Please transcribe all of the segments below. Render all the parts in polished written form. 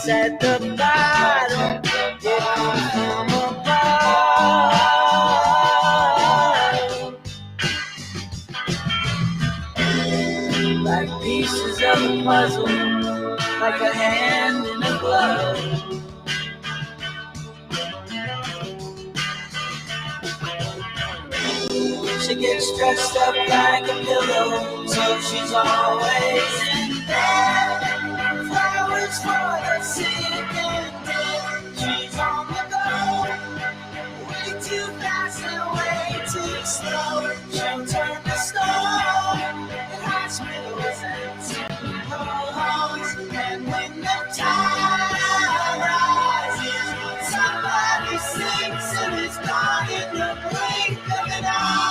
place at the bottom. It will come apart like pieces of a puzzle, like a hand in a glove. She gets dressed up like a pillow, so she's always in bed. Flowers for the sick and dead. She's on the go, way too fast and way too slow. She'll turn the stone in hospitals and funeral homes. And when the tide rises, somebody sinks and is gone in the blink of an eye.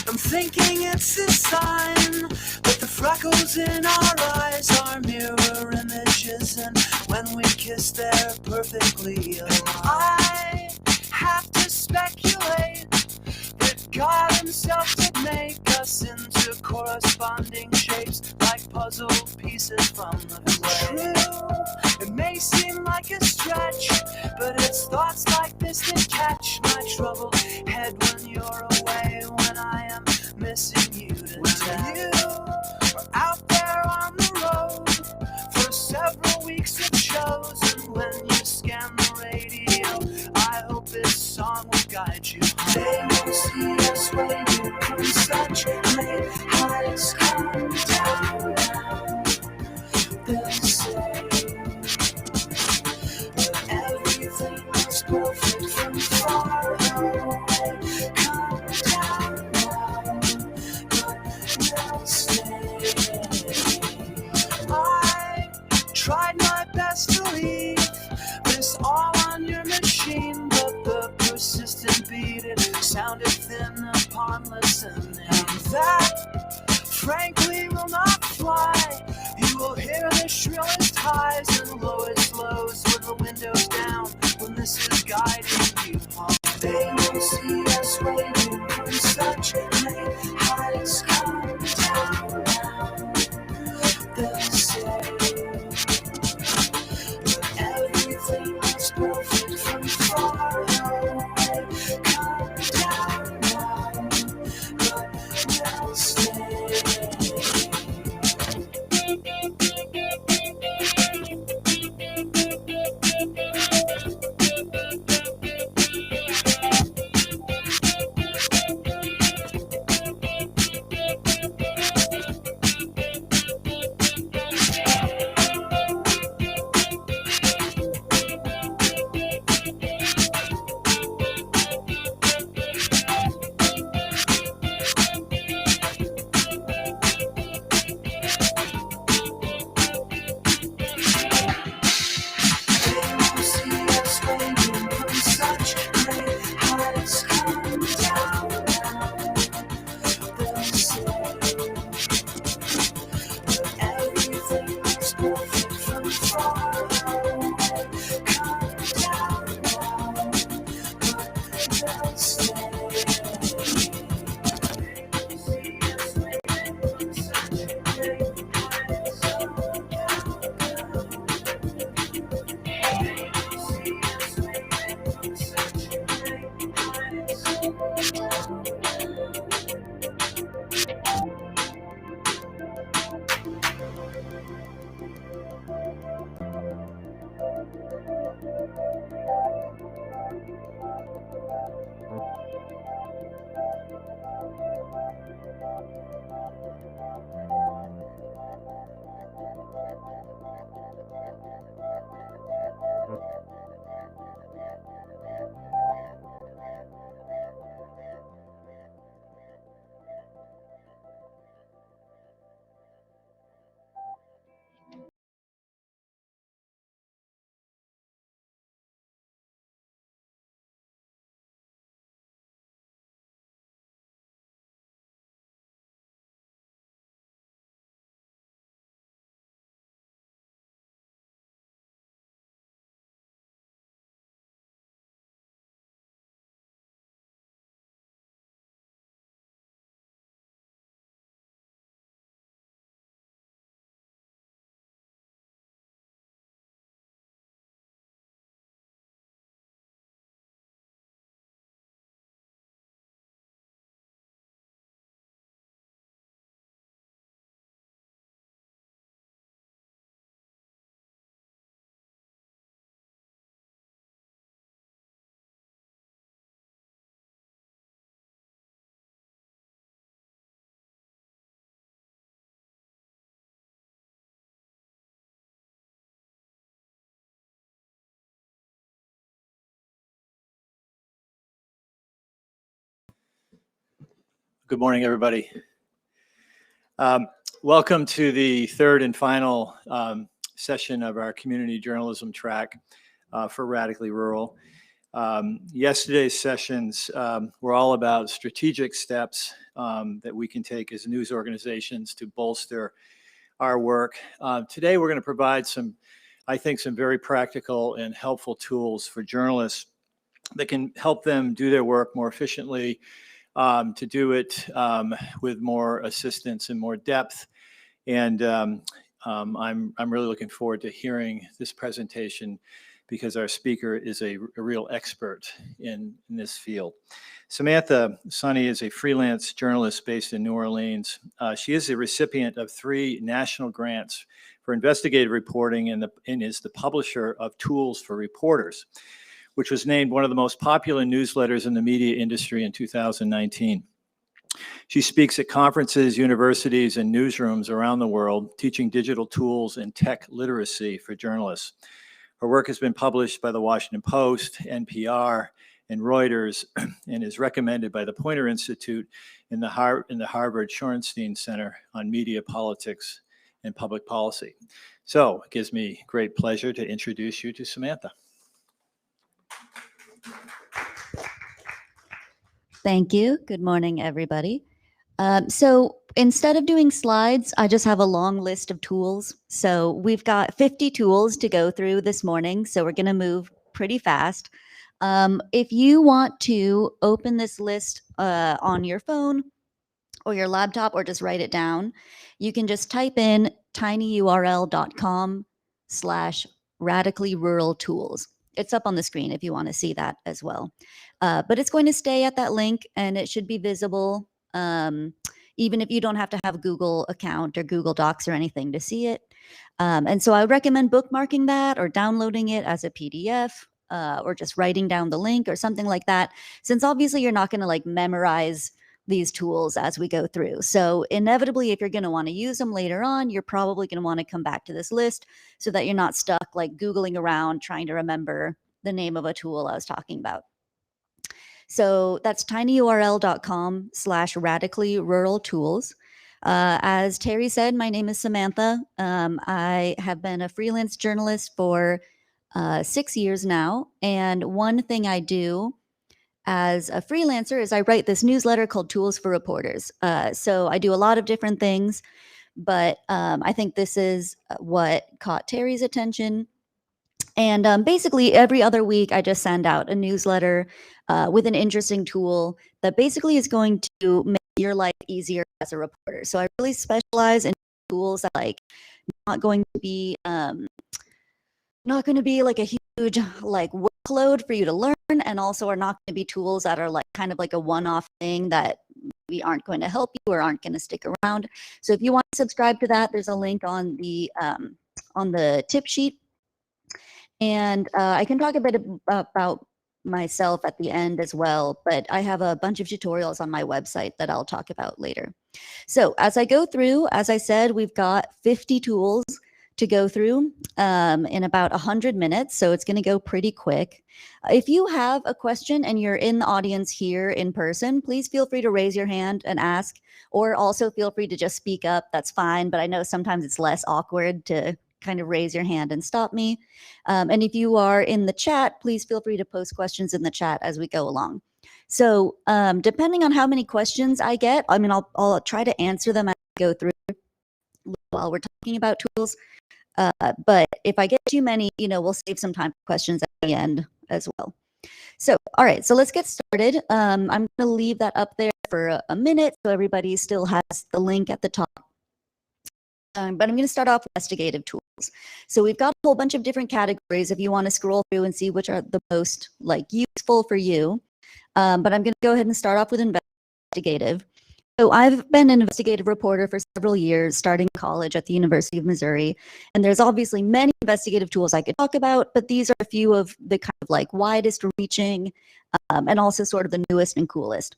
I'm thinking it's a sign that the freckles in our eyes are mirror images, and when we kiss they're perfectly aligned. I have to speculate that God himself did make us into corresponding shapes, like puzzle pieces from the clay. True, it may seem like a stretch, but it's thoughts like this that catch my troubled head when you're away, when I am missing you to death. You are out there on the road for several weeks it shows, and when you scan the radio, I hope this song will guide you home. They will see us waiting from such late heights, come down now. They'll say that everything is perfect from far away. Come down now, but they'll stay. I tried my best to leave this all on your machine, but the persistent beat, it sounded thin upon listening. That, frankly, will not fly. You will hear the shrillest highs and lowest lows with the windows down when this is guiding you home. They will see us waiting from such late heights. Come down now. They'll say that everything is perfect from far away. Come down now, but they'll stay. Good morning, everybody. Welcome to the third and final session of our community journalism track for Radically Rural. Yesterday's sessions were all about strategic steps that we can take as news organizations to bolster our work. Today, we're going to provide some very practical and helpful tools for journalists that can help them do their work more efficiently, to do it with more assistance and more depth. And I'm really looking forward to hearing this presentation because our speaker is a real expert in this field. Samantha Sunne is a freelance journalist based in New Orleans. She is a recipient of 3 national grants for investigative reporting and is the publisher of Tools for Reporters, which was named one of the most popular newsletters in the media industry in 2019. She speaks at conferences, universities, and newsrooms around the world, teaching digital tools and tech literacy for journalists. Her work has been published by the Washington Post, NPR, and Reuters, and is recommended by the Poynter Institute in the Harvard Shorenstein Center on Media, Politics, and Public Policy. So it gives me great pleasure to introduce you to Samantha. Thank you. Good morning, everybody. So instead of doing slides, I just have a long list of tools. So we've got 50 tools to go through this morning, so we're going to move pretty fast. If you want to open this list on your phone or your laptop or just write it down, you can just type in tinyurl.com/radically rural tools. It's up on the screen if you want to see that as well. But it's going to stay at that link and it should be visible even if you don't have to have a Google account or Google Docs or anything to see it. And so I recommend bookmarking that or downloading it as a PDF or just writing down the link or something like that, since obviously you're not going to like memorize these tools as we go through. So inevitably, if you're going to want to use them later on, you're probably going to want to come back to this list so that you're not stuck like Googling around trying to remember the name of a tool I was talking about. So that's tinyurl.com/radically rural tools. As Terry said, my name is Samantha. I have been a freelance journalist for 6 years now. And one thing I do as a freelancer is I write this newsletter called Tools for Reporters. So I do a lot of different things, but I think this is what caught Terry's attention. And basically every other week, I just send out a newsletter with an interesting tool that basically is going to make your life easier as a reporter. So I really specialize in tools that like not going to be like a huge like workload for you to learn, and also are not going to be tools that are like kind of like a one-off thing that we aren't going to help you or aren't going to stick around. So if you want to subscribe to that, there's a link on the tip sheet. And I can talk a bit about myself at the end as well, but I have a bunch of tutorials on my website that I'll talk about later. So as I go through, as I said, we've got 50 tools to go through in about 100 minutes. So it's going to go pretty quick. If you have a question and you're in the audience here in person, please feel free to raise your hand and ask, or also feel free to just speak up. That's fine. But I know sometimes it's less awkward to kind of raise your hand and stop me. And if you are in the chat, please feel free to post questions in the chat as we go along. So depending on how many questions I get, I mean, I'll try to answer them as I go through while we're talking about tools. But if I get too many, we'll save some time for questions at the end as well. So, all right, so let's get started. I'm going to leave that up there for a minute so everybody still has the link at the top. But I'm going to start off with investigative tools. So we've got a whole bunch of different categories if you want to scroll through and see which are the most useful for you. But I'm going to go ahead and start off with investigative. So I've been an investigative reporter for several years, starting college at the University of Missouri. And there's obviously many investigative tools I could talk about, but these are a few of the kind of widest reaching and also sort of the newest and coolest.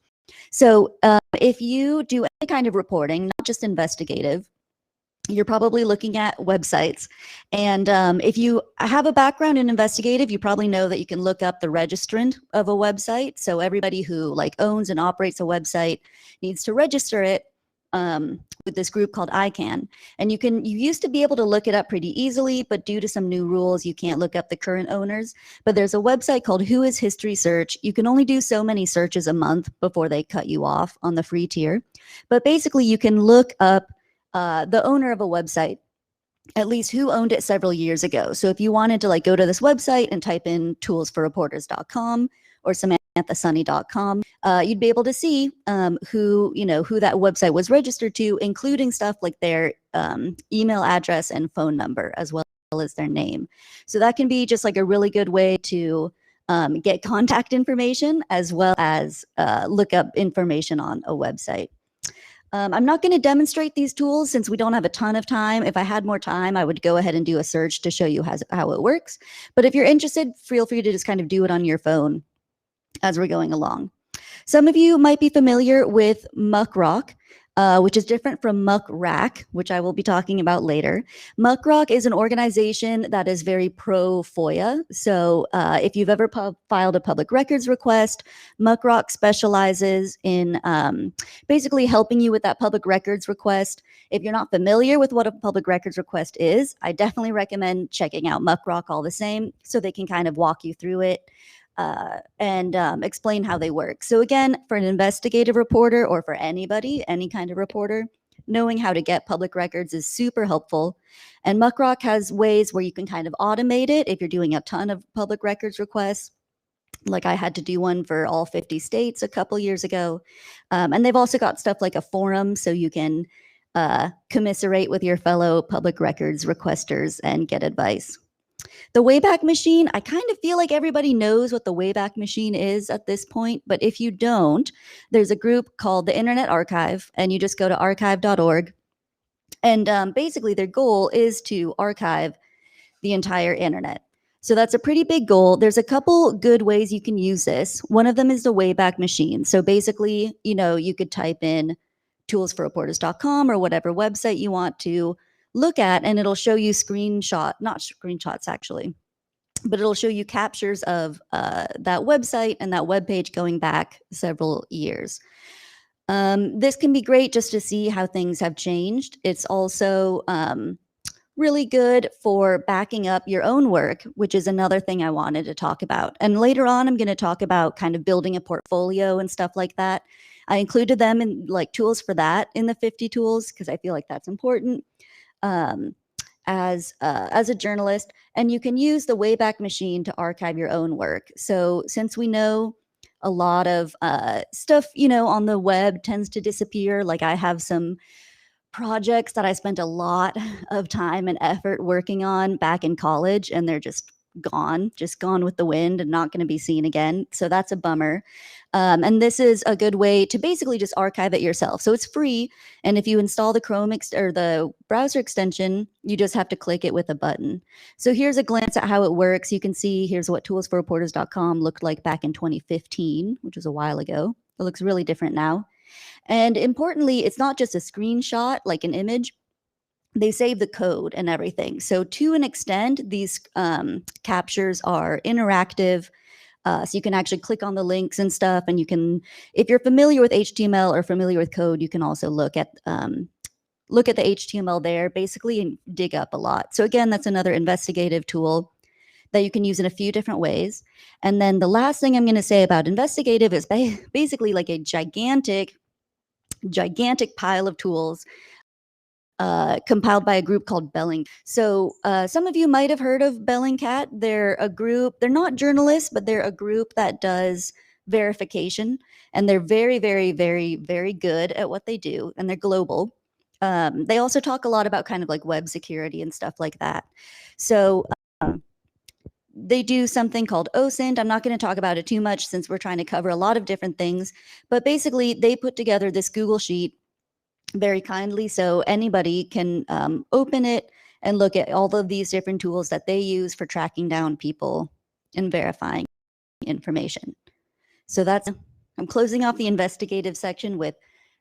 So if you do any kind of reporting, not just investigative, you're probably looking at websites. And if you have a background in investigative, you probably know that you can look up the registrant of a website. So everybody who owns and operates a website needs to register it with this group called ICANN. And you used to be able to look it up pretty easily, but due to some new rules, you can't look up the current owners. But there's a website called Who is History Search. You can only do so many searches a month before they cut you off on the free tier. But basically, you can look up the owner of a website, at least who owned it several years ago. So if you wanted to go to this website and type in toolsforreporters.com or samanthasunne.com, you'd be able to see who that website was registered to, including stuff like their email address and phone number, as well as their name. So that can be just a really good way to get contact information, as well as look up information on a website. I'm not going to demonstrate these tools since we don't have a ton of time. If I had more time, I would go ahead and do a search to show you how it works. But if you're interested, feel free to just kind of do it on your phone as we're going along. Some of you might be familiar with Muckrock, which is different from Muckrack, which I will be talking about later. Muckrock is an organization that is very pro-FOIA. So if you've ever filed a public records request, Muckrock specializes in basically helping you with that public records request. If you're not familiar with what a public records request is, I definitely recommend checking out Muckrock all the same, so they can kind of walk you through it. And explain how they work. So again, for an investigative reporter, or for anybody, any kind of reporter, knowing how to get public records is super helpful. And Muckrock has ways where you can kind of automate it if you're doing a ton of public records requests. Like I had to do one for all 50 states a couple years ago. And they've also got stuff like a forum, so you can commiserate with your fellow public records requesters and get advice. The Wayback Machine, I kind of feel like everybody knows what the Wayback Machine is at this point, but if you don't, there's a group called the Internet Archive, and you just go to archive.org. And basically their goal is to archive the entire internet. So that's a pretty big goal. There's a couple good ways you can use this. One of them is the Wayback Machine. So basically, you could type in toolsforreporters.com or whatever website you want to look at, and it'll show you not screenshots actually, but it'll show you captures of that website and that web page going back several years. This can be great just to see how things have changed. It's also really good for backing up your own work, which is another thing I wanted to talk about. And later on, I'm going to talk about kind of building a portfolio and stuff like that. I included them in tools for that in the 50 tools, because I feel like that's important. As a journalist, and you can use the Wayback Machine to archive your own work. So since we know a lot of stuff, on the web tends to disappear, I have some projects that I spent a lot of time and effort working on back in college, and they're just gone with the wind and not going to be seen again. So that's a bummer. And this is a good way to basically just archive it yourself. So it's free. And if you install the Chrome or the browser extension, you just have to click it with a button. So here's a glance at how it works. You can see here's what toolsforreporters.com looked like back in 2015, which was a while ago. It looks really different now. And importantly, it's not just a screenshot, like an image. They save the code and everything. So to an extent, these captures are interactive. So you can actually click on the links and stuff, and you can, if you're familiar with HTML or familiar with code, you can also look at the HTML there, basically, and dig up a lot. So again, that's another investigative tool that you can use in a few different ways. And then the last thing I'm going to say about investigative is basically like a gigantic pile of tools compiled by a group called Bellingcat. So some of you might have heard of Bellingcat. They're a group, they're not journalists, but they're a group that does verification. And they're very, very, very, very good at what they do. And they're global. They also talk a lot about kind of like web security and stuff like that. So they do something called OSINT. I'm not going to talk about it too much since we're trying to cover a lot of different things. But basically, they put together this Google Sheet very kindly, so anybody can open it and look at all of these different tools that they use for tracking down people and verifying information. So I'm closing off the investigative section with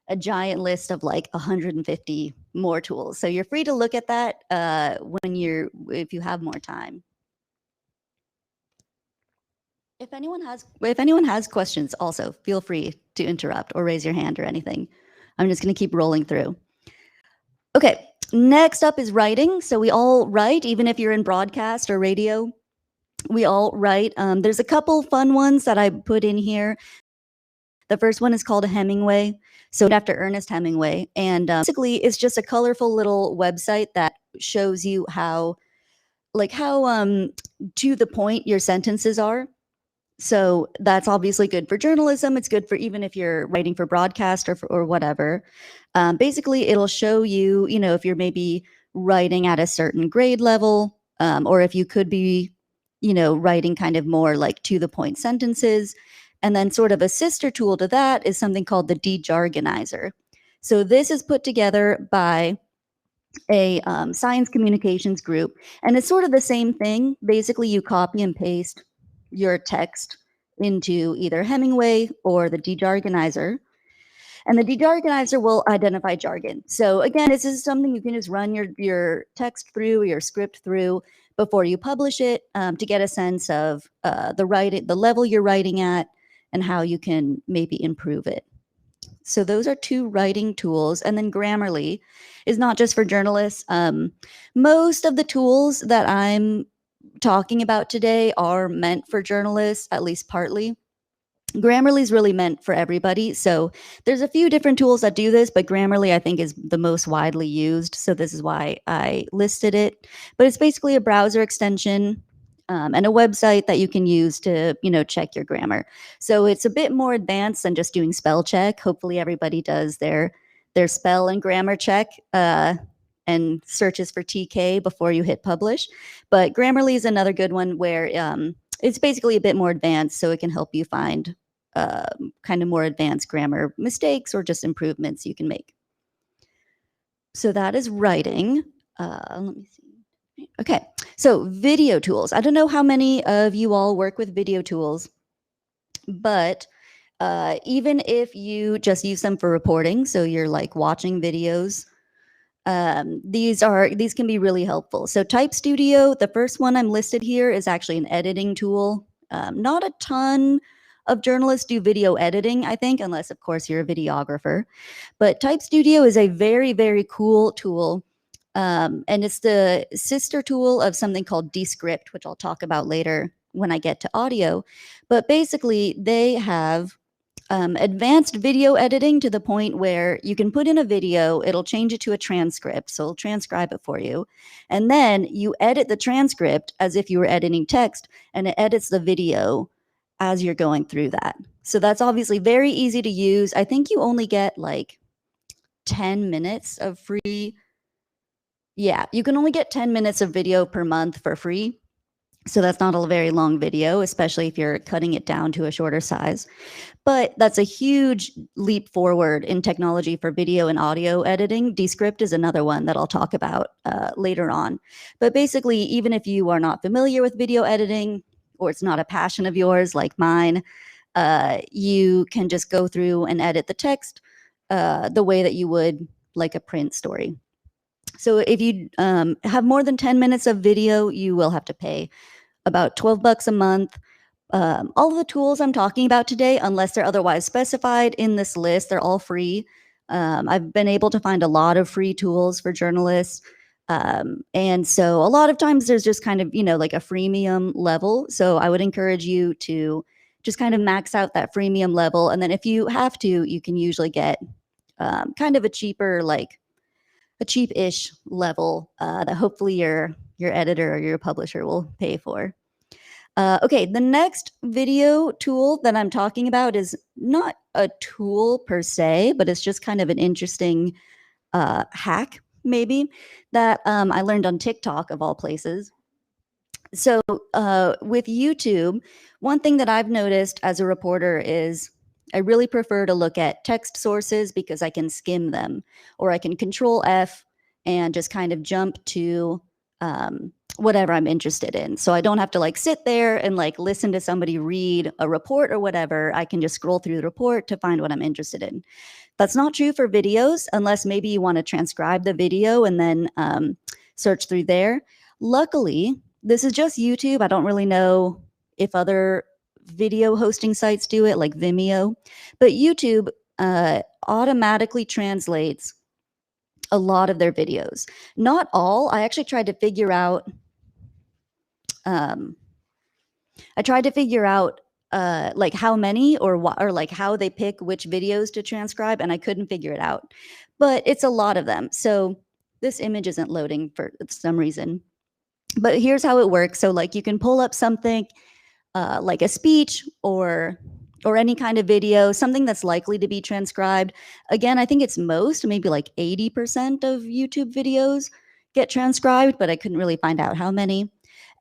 a giant list of like 150 more tools. So you're free to look at that if you have more time. If anyone has questions, also feel free to interrupt or raise your hand or anything. I'm just going to keep rolling through. Okay, next up is writing. So we all write, even if you're in broadcast or radio, we all write. There's a couple fun ones that I put in here. The first one is called a Hemingway. So after Ernest Hemingway. And basically, it's just a colorful little website that shows you how to the point your sentences are. So that's obviously good for journalism. It's good for even if you're writing for broadcast or whatever. Basically, it'll show you, if you're maybe writing at a certain grade level, or if you could be, writing kind of more like to the point sentences. And then sort of a sister tool to that is something called the dejargonizer. So this is put together by a science communications group. And it's sort of the same thing. Basically, you copy and paste your text into either Hemingway or the dejargonizer. And the dejargonizer will identify jargon. So again, this is something you can just run your text through, your script through before you publish it to get a sense of the level you're writing at and how you can maybe improve it. So those are two writing tools. And then Grammarly is not just for journalists. Most of the tools that I'm talking about today are meant for journalists, at least partly. Grammarly is really meant for everybody. So there's a few different tools that do this, but Grammarly I think is the most widely used. So this is why I listed it. But it's basically a browser extension and a website that you can use to, check your grammar. So it's a bit more advanced than just doing spell check. Hopefully everybody does their spell and grammar check and searches for TK before you hit publish. But Grammarly is another good one where it's basically a bit more advanced, so it can help you find kind of more advanced grammar mistakes or just improvements you can make. So that is writing. Let me see. Okay, so video tools. I don't know how many of you all work with video tools, but even if you just use them for reporting, so you're like watching videos, these can be really helpful. So Type Studio, the first one I'm listed here, is actually an editing tool. Not a ton of journalists do video editing, I think, unless of course you're a videographer. But Type Studio is a very, very cool tool. And it's the sister tool of something called Descript, which I'll talk about later when I get to audio. But basically, they have advanced video editing to the point where you can put in a video, it'll change it to a transcript, so it'll transcribe it for you. And then you edit the transcript as if you were editing text, and it edits the video as you're going through that. So that's obviously very easy to use. I think you only get like 10 minutes of free. Yeah, you can only get 10 minutes of video per month for free. So that's not a very long video, especially if you're cutting it down to a shorter size. But that's a huge leap forward in technology for video and audio editing. Descript is another one that I'll talk about later on. But basically, even if you are not familiar with video editing, or it's not a passion of yours like mine, you can just go through and edit the text the way that you would like a print story. So if you have more than 10 minutes of video, you will have to pay about $12 a month. All of the tools I'm talking about today, unless they're otherwise specified in this list, they're all free. I've been able to find a lot of free tools for journalists. And so a lot of times there's just kind of, like a freemium level. So I would encourage you to just kind of max out that freemium level. And then if you have to, you can usually get kind of a cheaper, like a cheap-ish level that hopefully your editor or your publisher will pay for. Okay, the next video tool that I'm talking about is not a tool per se, but it's just kind of an interesting hack, maybe, that I learned on TikTok, of all places. So with YouTube, one thing that I've noticed as a reporter is I really prefer to look at text sources because I can skim them, or I can Control F and just kind of jump to whatever I'm interested in. So I don't have to like sit there and like listen to somebody read a report or whatever. I can just scroll through the report to find what I'm interested in. That's not true for videos, unless maybe you want to transcribe the video and then search through there. Luckily, this is just YouTube. I don't really know if other video hosting sites do it, like Vimeo, but YouTube automatically translates a lot of their videos. Not all. I actually tried to figure out like how many or like how they pick which videos to transcribe, and I couldn't figure it out. But it's a lot of them. So this image isn't loading for some reason. But here's how it works. So like you can pull up something like a speech or any kind of video, something that's likely to be transcribed. Again, I think it's maybe like 80% of YouTube videos get transcribed, but I couldn't really find out how many.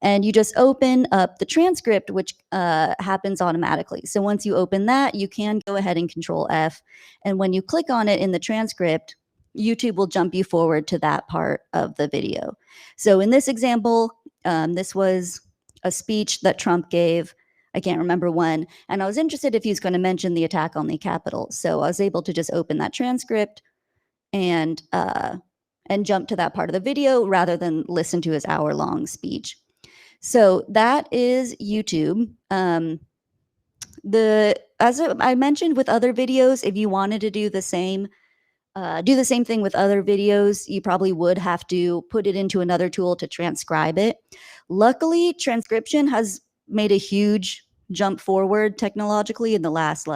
And you just open up the transcript, which happens automatically. So once you open that, you can go ahead and Control F. And when you click on it in the transcript, YouTube will jump you forward to that part of the video. So in this example, this was a speech that Trump gave. I can't remember when. And I was interested if he's going to mention the attack on the Capitol. So I was able to just open that transcript and jump to that part of the video rather than listen to his hour-long speech. So that is YouTube. As I mentioned with other videos, if you wanted to do the same thing with other videos, you probably would have to put it into another tool to transcribe it. Luckily, transcription has made a huge jump forward technologically in the last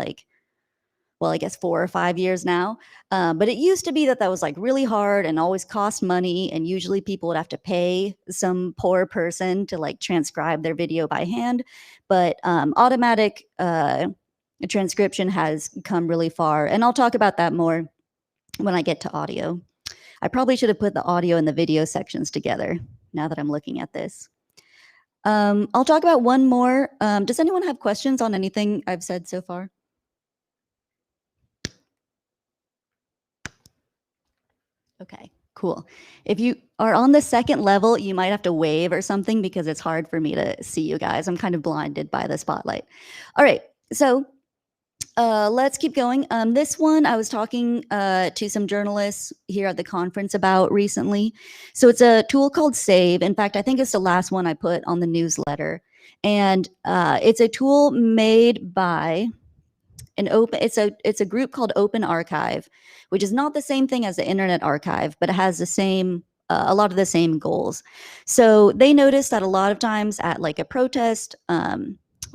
I guess 4 or 5 years now. But it used to be that was like really hard and always cost money. And usually people would have to pay some poor person to like transcribe their video by hand. But automatic transcription has come really far. And I'll talk about that more when I get to audio. I probably should have put the audio and the video sections together now that I'm looking at this. I'll talk about one more. Does anyone have questions on anything I've said so far? Okay, cool. If you are on the second level, you might have to wave or something because it's hard for me to see you guys. I'm kind of blinded by the spotlight. All right, so let's keep going. This one I was talking to some journalists here at the conference about recently. So it's a tool called Save. In fact, I think it's the last one I put on the newsletter. And it's a tool made by it's a group called Open Archive, which is not the same thing as the Internet Archive, but it has the same a lot of the same goals. So they noticed that a lot of times at like a protest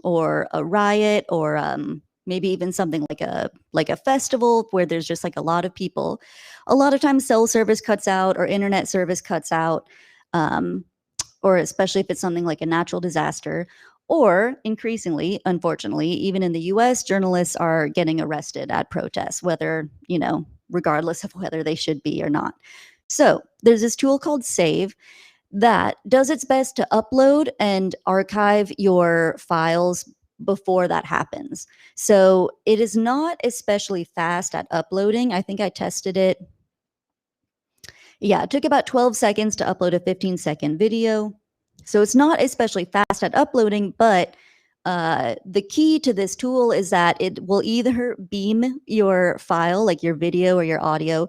or a riot or maybe even something like a festival where there's just like a lot of people, a lot of times cell service cuts out or internet service cuts out, or especially if it's something like a natural disaster. Or increasingly, unfortunately, even in the US, journalists are getting arrested at protests, regardless of whether they should be or not. So there's this tool called Save that does its best to upload and archive your files before that happens. So it is not especially fast at uploading. I think I tested it. Yeah, it took about 12 seconds to upload a 15-second video. So it's not especially fast at uploading, but the key to this tool is that it will either beam your file, like your video or your audio,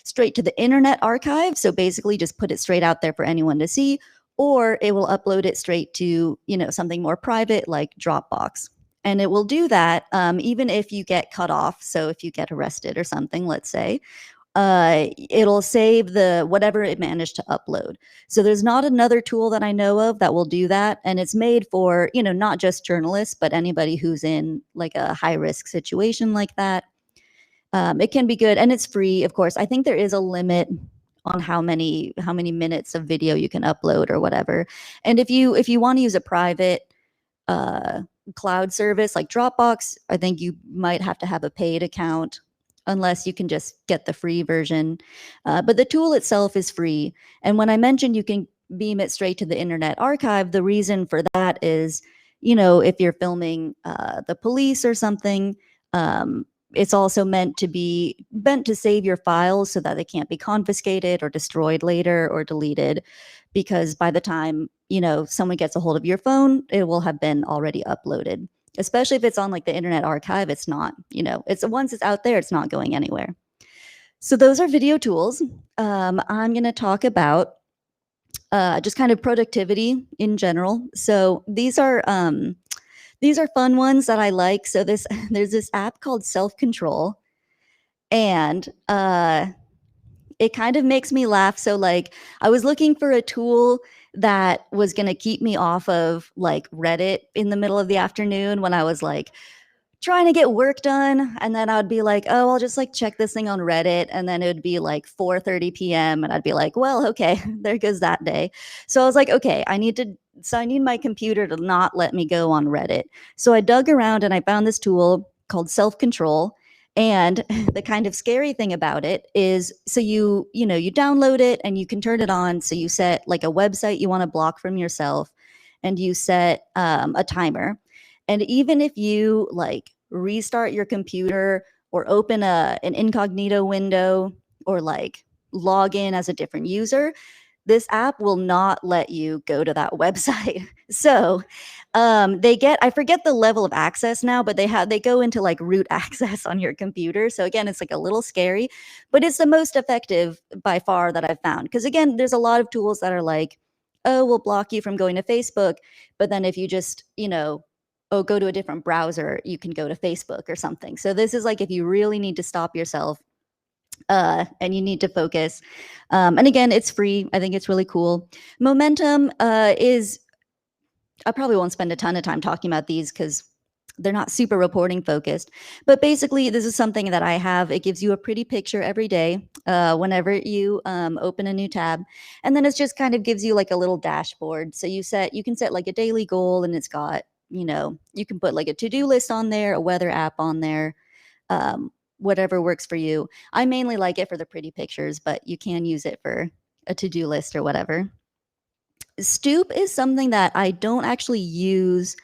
straight to the Internet Archive. So basically just put it straight out there for anyone to see, or it will upload it straight to, something more private like Dropbox. And it will do that even if you get cut off. So if you get arrested or something, let's say, it'll save the whatever it managed to upload. So there's not another tool that I know of that will do that. And it's made for, not just journalists, but anybody who's in like a high risk situation like that. It can be good, and it's free, of course. I think there is a limit on how many minutes of video you can upload or whatever. And if you want to use a private cloud service like Dropbox, I think you might have to have a paid account, unless you can just get the free version. But the tool itself is free. And when I mentioned you can beam it straight to the Internet Archive, the reason for that is, if you're filming the police or something, it's also meant to save your files so that they can't be confiscated or destroyed later or deleted, because by the time, someone gets a hold of your phone, it will have been already uploaded. Especially if it's on like the Internet Archive, it's not, it's once it's out there, it's not going anywhere. So those are video tools. I'm going to talk about just kind of productivity in general. So these are fun ones that I like. So there's this app called Self-Control, and it kind of makes me laugh. So like I was looking for a tool that was going to keep me off of like Reddit in the middle of the afternoon when I was like trying to get work done. And then I would be like, oh, I'll just like check this thing on Reddit. And then it would be like 4:30 p.m. And I'd be like, well, okay, there goes that day. So I was like, okay, I need my computer to not let me go on Reddit. So I dug around and I found this tool called Self-Control. And the kind of scary thing about it is, so you download it and you can turn it on. So you set like a website you want to block from yourself, and you set a timer. And even if you like restart your computer or open an incognito window or like log in as a different user, this app will not let you go to that website. So I forget the level of access now, but they go into like root access on your computer. So again, it's like a little scary, but it's the most effective by far that I've found. Because again, there's a lot of tools that are like, oh, we'll block you from going to Facebook. But then if you just, go to a different browser, you can go to Facebook or something. So this is like if you really need to stop yourself and you need to focus. And again, it's free. I think it's really cool. Momentum is, I probably won't spend a ton of time talking about these because they're not super reporting focused. But basically, this is something that I have. It gives you a pretty picture every day whenever you open a new tab. And then it just kind of gives you like a little dashboard. So you can set like a daily goal, and it's got, you can put like a to-do list on there, a weather app on there, whatever works for you. I mainly like it for the pretty pictures, but you can use it for a to-do list or whatever. Stoop is something that I don't actually use,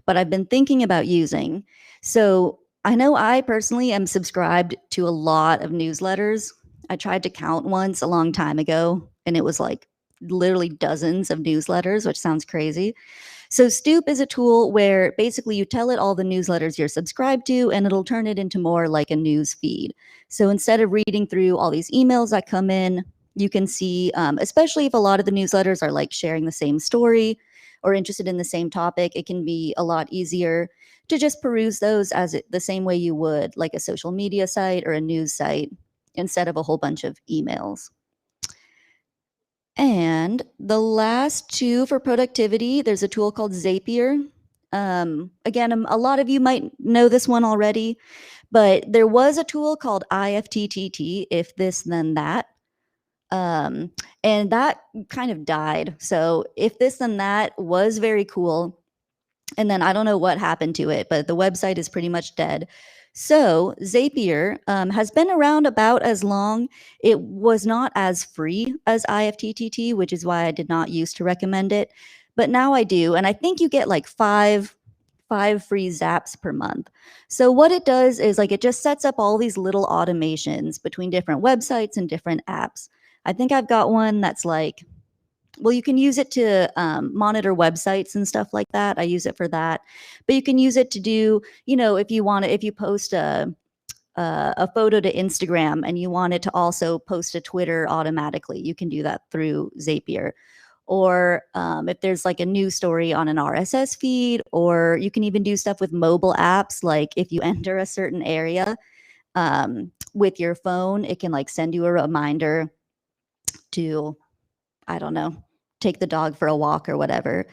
but I've been thinking about using. So I know I personally am subscribed to a lot of newsletters. I tried to count once a long time ago, and it was like literally dozens of newsletters, which sounds crazy. So Stoop is a tool where basically you tell it all the newsletters you're subscribed to, and it'll turn it into more like a news feed. So instead of reading through all these emails that come in, you can see, especially if a lot of the newsletters are like sharing the same story or interested in the same topic, it can be a lot easier to just peruse those the same way you would like a social media site or a news site, instead of a whole bunch of emails. And the last two for productivity, there's a tool called Zapier. Again, a lot of you might know this one already, but there was a tool called IFTTT, if this, then that. And that kind of died. So if this, then that was very cool. And then I don't know what happened to it, but the website is pretty much dead. So Zapier has been around about as long. It was not as free as IFTTT, which is why I did not used to recommend it. But now I do. And I think you get like five free zaps per month. So what it does is like it just sets up all these little automations between different websites and different apps. I think I've got one that's like, well, you can use it to monitor websites and stuff like that. I use it for that. But you can use it to do, you know, if you want to, if you post a photo to Instagram and you want it to also post to Twitter automatically, you can do that through Zapier. Or if there's like a news story on an RSS feed, or you can even do stuff with mobile apps. Like if you enter a certain area with your phone, it can like send you a reminder to, I don't know, take the dog for a walk or whatever.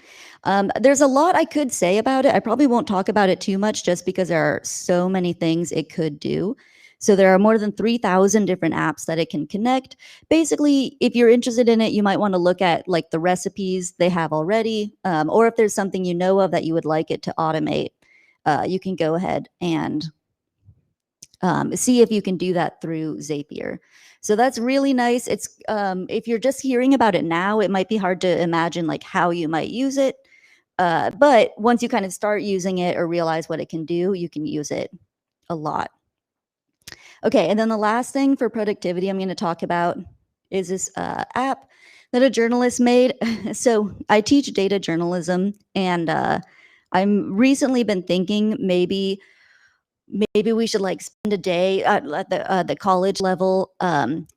There's a lot I could say about it. I probably won't talk about it too much just because there are so many things it could do. So there are more than 3,000 different apps that it can connect. Basically, if you're interested in it, you might want to look at like the recipes they have already, or if there's something you know of that you would like it to automate, you can go ahead and see if you can do that through Zapier. So that's really nice. It's if you're just hearing about it now, it might be hard to imagine like how you might use it. But once you kind of start using it or realize what it can do, you can use it a lot. Okay, and then the last thing for productivity I'm going to talk about is this app that a journalist made. So I teach data journalism, and I'm recently been thinking maybe we should like spend a day at the college level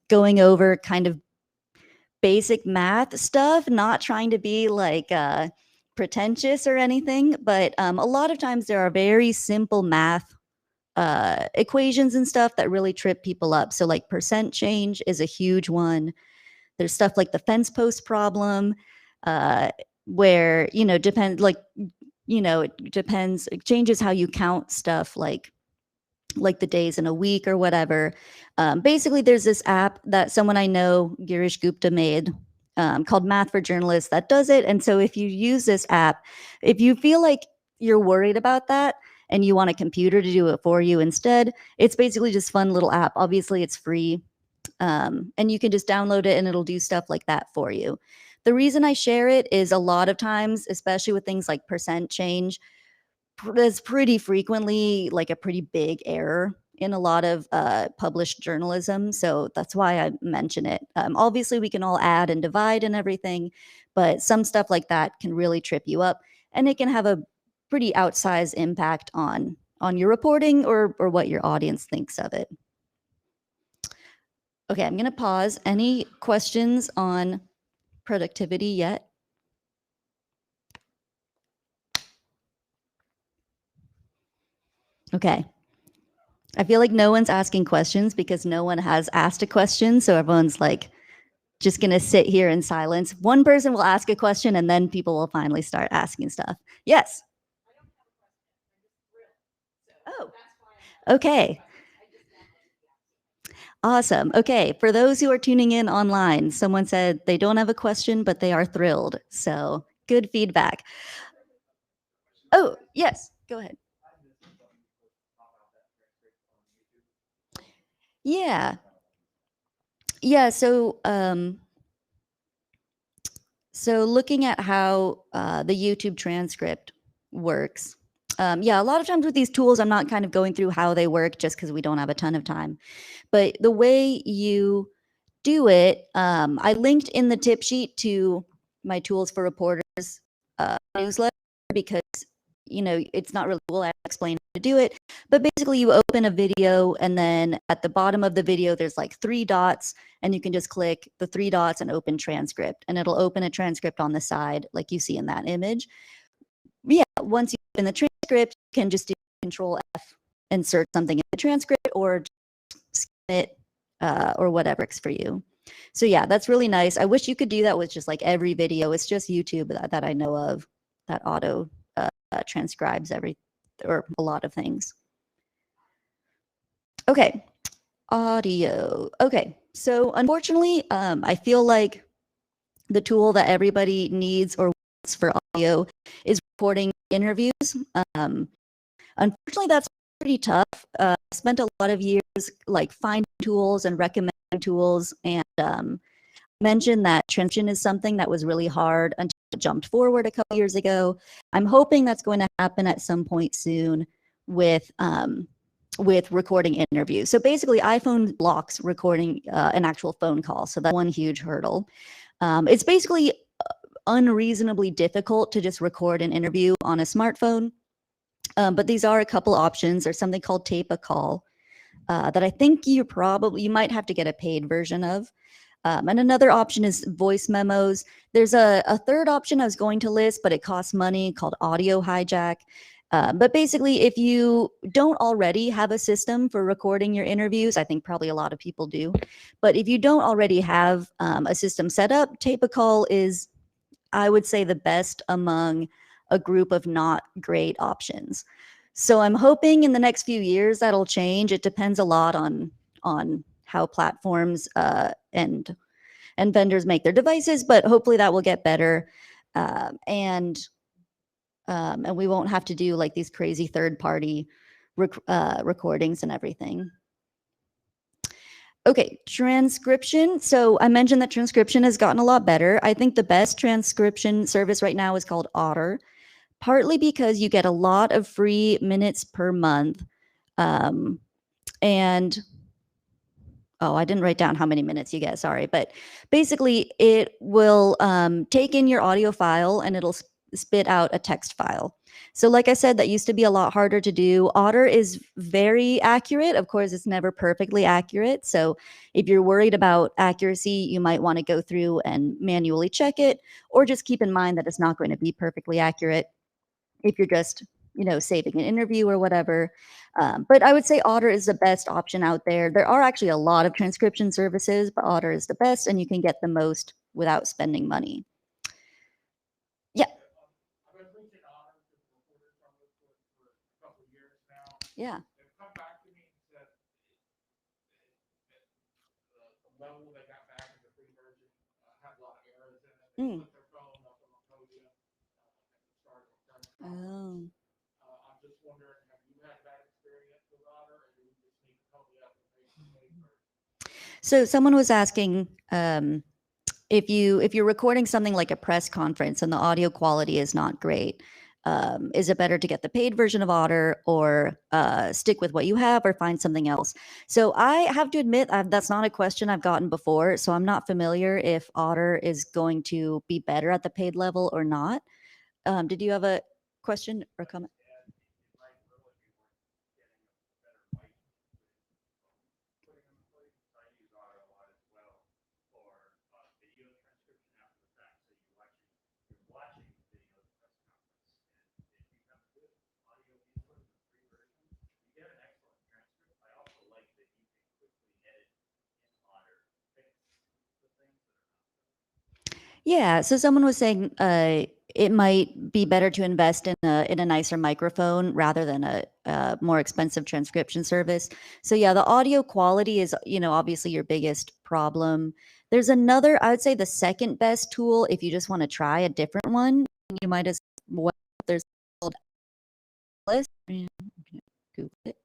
going over kind of basic math stuff, not trying to be like pretentious or anything, but a lot of times there are very simple math equations and stuff that really trip people up. So like percent change is a huge one. There's stuff like the fence post problem, where, you know, depends, like, you know, it depends, it changes how you count stuff like the days in a week or whatever. Basically, there's this app that someone I know, Girish Gupta, made called Math for Journalists that does it. And so if you use this app, if you feel like you're worried about that and you want a computer to do it for you instead, it's basically just fun little app. Obviously, it's free. And you can just download it and it'll do stuff like that for you. The reason I share it is a lot of times, especially with things like percent change, there's pretty frequently like a pretty big error in a lot of published journalism. So that's why I mention it. Obviously, we can all add and divide and everything, but some stuff like that can really trip you up, and it can have a pretty outsized impact on your reporting or what your audience thinks of it. Okay, I'm going to pause. Any questions on productivity yet? Okay. I feel like no one's asking questions because no one has asked a question. So everyone's like just going to sit here in silence. One person will ask a question and then people will finally start asking stuff. Yes. Oh, okay. Awesome. Okay. For those who are tuning in online, someone said they don't have a question, but they are thrilled. So good feedback. Oh, yes. Go ahead. Yeah. Yeah. So looking at how the YouTube transcript works. Yeah, a lot of times with these tools, I'm not kind of going through how they work just because we don't have a ton of time. But the way you do it, I linked in the tip sheet to my Tools for Reporters newsletter because, you know, it's not really cool. I explain how to do it. But basically, you open a video, and then at the bottom of the video, there's like 3 dots, and you can just click the 3 dots and open transcript, and it'll open a transcript on the side like you see in that image. Yeah, once you open the transcript, you can just do Control F, insert something in the transcript, or skip it, or whatever works for you. So yeah, that's really nice. I wish you could do that with just like every video. It's just YouTube that I know of that auto transcribes or a lot of things. Okay, audio. Okay, so unfortunately, I feel like the tool that everybody needs or wants for audio is recording interviews. Unfortunately, that's pretty tough. I spent a lot of years like finding tools and recommending tools, and mentioned that transcription is something that was really hard until it jumped forward a couple years ago. I'm hoping that's going to happen at some point soon with recording interviews. So basically, iPhone blocks recording an actual phone call. So that's one huge hurdle. It's basically unreasonably difficult to just record an interview on a smartphone. But these are a couple options. There's something called Tape a Call that I think you might have to get a paid version of. And another option is voice memos. There's a third option I was going to list, but it costs money, called Audio Hijack. But basically, if you don't already have a system for recording your interviews, I think probably a lot of people do. But if you don't already have a system set up, Tape a Call is, I would say, the best among a group of not great options. So I'm hoping in the next few years that'll change. It depends a lot on how platforms and vendors make their devices, but hopefully that will get better, and we won't have to do like these crazy third-party recordings and everything. Okay, transcription. So I mentioned that transcription has gotten a lot better. I think the best transcription service right now is called Otter, partly because you get a lot of free minutes per month, and oh, I didn't write down how many minutes you get, sorry. But basically, it will take in your audio file and it'll spit out a text file. So like I said, that used to be a lot harder to do. Otter is very accurate. Of course, it's never perfectly accurate. So if you're worried about accuracy, you might want to go through and manually check it, or just keep in mind that it's not going to be perfectly accurate if you're just, saving an interview or whatever. But I would say Otter is the best option out there. There are actually a lot of transcription services, but Otter is the best, and you can get the most without spending money. Yeah. Yeah. Mm. Oh. So someone was asking if you're recording something like a press conference and the audio quality is not great, is it better to get the paid version of Otter, or stick with what you have, or find something else? So I have to admit that's not a question I've gotten before, so I'm not familiar if Otter is going to be better at the paid level or not. Did you have a question or comment? Yeah, so someone was saying it might be better to invest in a nicer microphone rather than a more expensive transcription service. So yeah, the audio quality is, obviously your biggest problem. There's another, I would say the second best tool if you just want to try a different one. You might as well, there's called Atlas. Google it.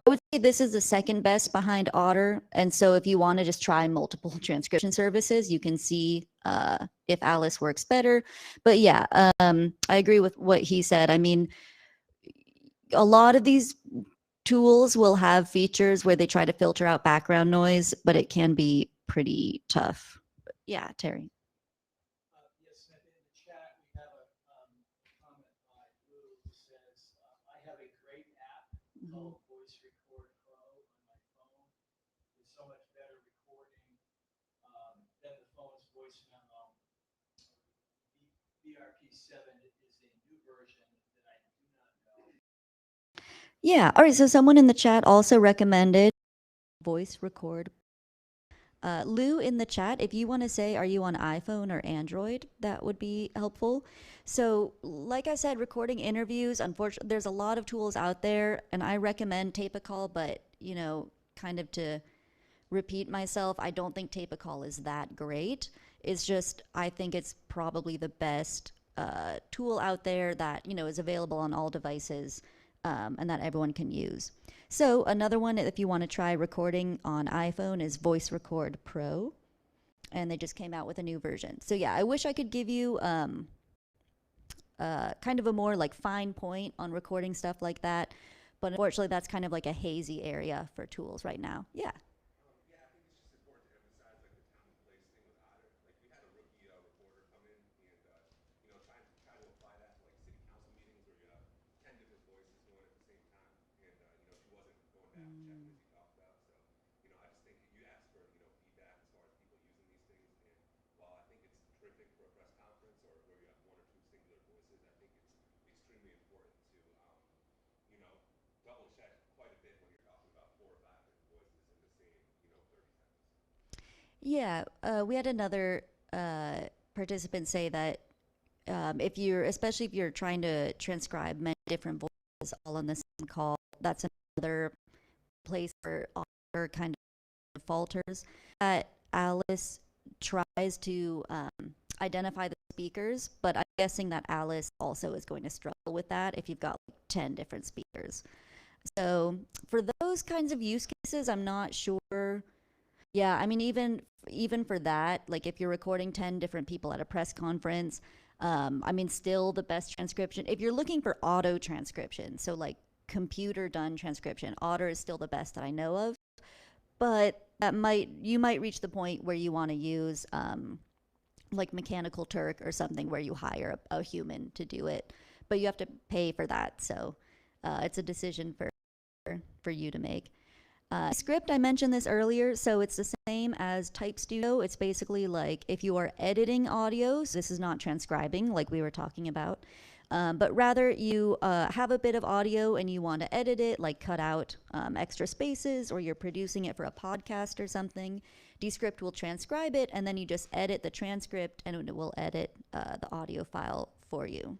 I would say this is the second best behind Otter. And so if you want to just try multiple transcription services, you can see if Alice works better. But yeah, I agree with what he said. I mean, a lot of these tools will have features where they try to filter out background noise, but it can be pretty tough. But yeah, Terry. Yes, in the chat, we have a comment by Lou who says, I have a great app called Voice Record Pro on my phone. It's so much better recording than the phone's voice memo. VRP7 is a new version that I do not know. Yeah. All right. So someone in the chat also recommended Voice Record. Lou in the chat, if you want to say, are you on iPhone or Android, that would be helpful. So like I said, recording interviews, unfortunately, there's a lot of tools out there, and I recommend Tape a Call, but, kind of to repeat myself, I don't think Tape a Call is that great. It's just, I think it's probably the best tool out there that, is available on all devices. and that everyone can use. So another one, if you want to try recording on iPhone, is Voice Record Pro, and they just came out with a new version. So yeah, I wish I could give you kind of a more like fine point on recording stuff like that, but unfortunately that's kind of like a hazy area for tools right now. Yeah. Yeah, I think it's just important to emphasize like the time and place thing with Otter. Like we had a rookie reporter come in and try to apply that to like city council meetings where you have 10 different voices going at the same time, and she wasn't going back and checking as you talked about. So I just think you asked for feedback as far as people using these things, and while I think it's terrific for a press conference or where you have one or two singular voices, I think it's extremely important to double check quite a bit when you're talking about 4 or 5 different voices in the same 30 seconds. Yeah, we had another participant say that especially if you're trying to transcribe many different voices all on the same call, that's another place where author kind of falters. Alice tries to identify the speakers, but I'm guessing that Alice also is going to struggle with that if you've got like 10 different speakers. So for those kinds of use cases, I'm not sure. Yeah, I mean, even for that, like if you're recording 10 different people at a press conference, I mean, still the best transcription. If you're looking for auto transcription, so like computer done transcription, Otter is still the best that I know of. But you might reach the point where you want to use like Mechanical Turk or something where you hire a human to do it, but you have to pay for that. So it's a decision for you to make. Script, I mentioned this earlier, so it's the same as Type Studio. It's basically like if you are editing audios, this is not transcribing like we were talking about, but rather you have a bit of audio and you want to edit it, like cut out extra spaces, or you're producing it for a podcast or something. Descript will transcribe it, and then you just edit the transcript and it will edit the audio file for you.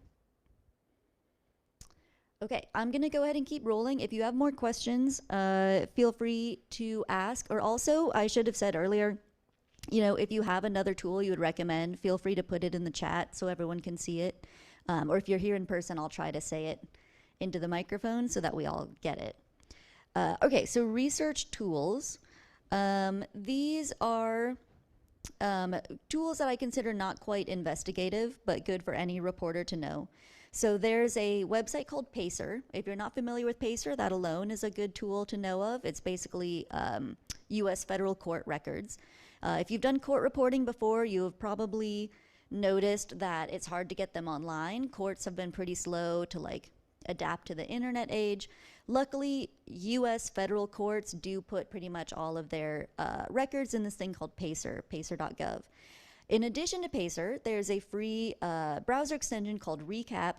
Okay, I'm gonna go ahead and keep rolling. If you have more questions, feel free to ask. Or also, I should have said earlier, if you have another tool you would recommend, feel free to put it in the chat so everyone can see it. Or if you're here in person, I'll try to say it into the microphone so that we all get it. Okay, so research tools. These are tools that I consider not quite investigative, but good for any reporter to know. So there's a website called Pacer. If you're not familiar with Pacer, that alone is a good tool to know of. It's basically U.S. federal court records. If you've done court reporting before, you have probably noticed that it's hard to get them online. Courts have been pretty slow to adapt to the internet age. Luckily, U.S. federal courts do put pretty much all of their records in this thing called Pacer, pacer.gov. In addition to Pacer, there's a free browser extension called Recap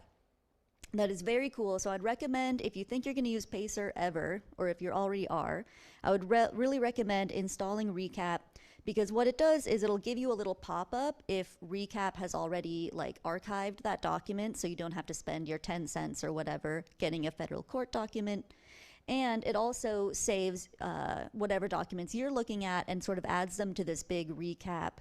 that is very cool. So I'd recommend, if you think you're going to use Pacer ever, or if you already are, I would really recommend installing Recap, because what it does is it'll give you a little pop-up if Recap has already archived that document, so you don't have to spend your 10 cents or whatever getting a federal court document. And it also saves whatever documents you're looking at and sort of adds them to this big Recap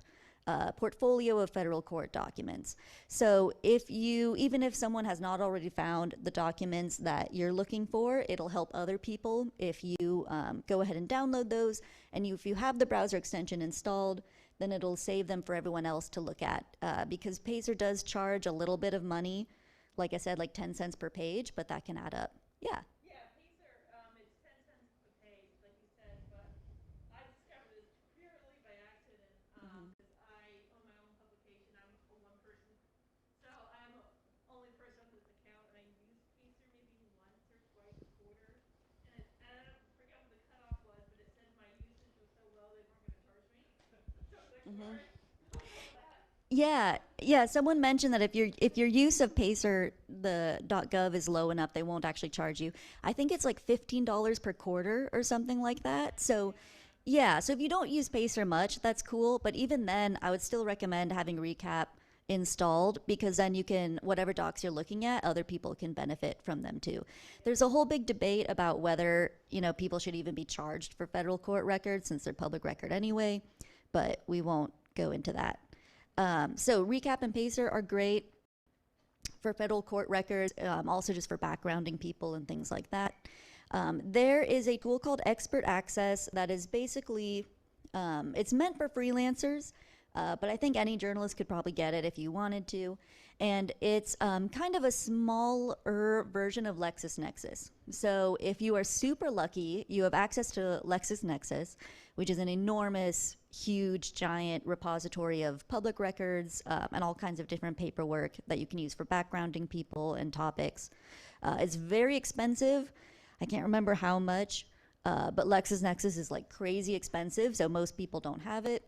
portfolio of federal court documents. So even if someone has not already found the documents that you're looking for, it'll help other people if you go ahead and download those. And if you have the browser extension installed, then it'll save them for everyone else to look at, because Pacer does charge a little bit of money, like I said, like 10 cents per page, but that can add up. Yeah. Mm-hmm. Yeah. Someone mentioned that if your use of Pacer, the .gov is low enough, they won't actually charge you. I think it's like $15 per quarter or something like that. So, yeah. So if you don't use Pacer much, that's cool. But even then, I would still recommend having Recap installed, because then you can, whatever docs you're looking at, other people can benefit from them too. There's a whole big debate about whether people should even be charged for federal court records, since they're public record anyway. But we won't go into that. So Recap and Pacer are great. for federal court records, also just for backgrounding people and things like that. There is a tool called Expert Access that is basically, it's meant for freelancers, but I think any journalist could probably get it if you wanted to. And it's kind of a smaller version of LexisNexis. So if you are super lucky, you have access to LexisNexis, which is an enormous, huge, giant repository of public records and all kinds of different paperwork that you can use for backgrounding people and topics. It's very expensive. I can't remember how much, but LexisNexis is like crazy expensive, so most people don't have it.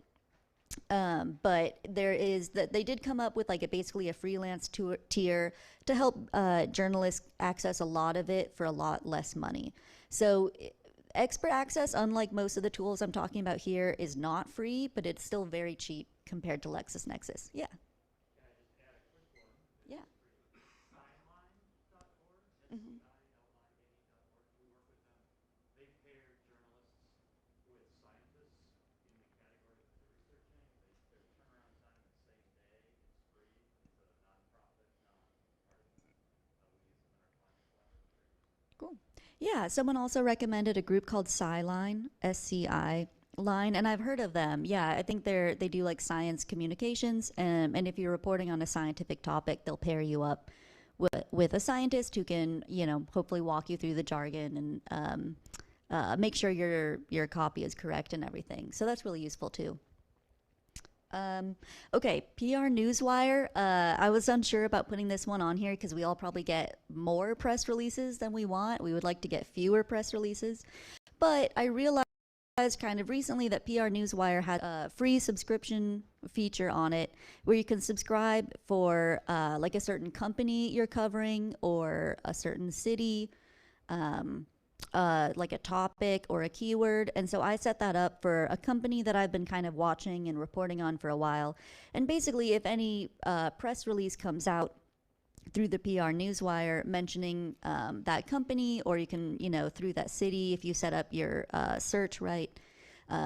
But there is that they did come up with like basically a freelance tier to help journalists access a lot of it for a lot less money. So Expert Access, unlike most of the tools I'm talking about here, is not free, but it's still very cheap compared to LexisNexis. Yeah. Can I just add a quick one? Yeah. Signline.org, Mhm. SCILINE.org. We work with them. They pair journalists with scientists in the category that they're researching. Their turnaround time is same day. It's free. It's a nonprofit, non-partisan. We use them in our climate collaborative. Cool. Yeah, someone also recommended a group called SciLine, SCI Line, and I've heard of them. Yeah, I think they do like science communications, and if you're reporting on a scientific topic, they'll pair you up with a scientist who can, hopefully walk you through the jargon and make sure your copy is correct and everything. So that's really useful too. Okay, PR Newswire. I was unsure about putting this one on here because we all probably get more press releases than we want. We would like to get fewer press releases. But I realized kind of recently that PR Newswire had a free subscription feature on it where you can subscribe for like a certain company you're covering or a certain city. Like a topic or a keyword. And so I set that up for a company that I've been kind of watching and reporting on for a while. And basically, if any press release comes out through the PR Newswire mentioning that company, or you can, through that city, if you set up your search right,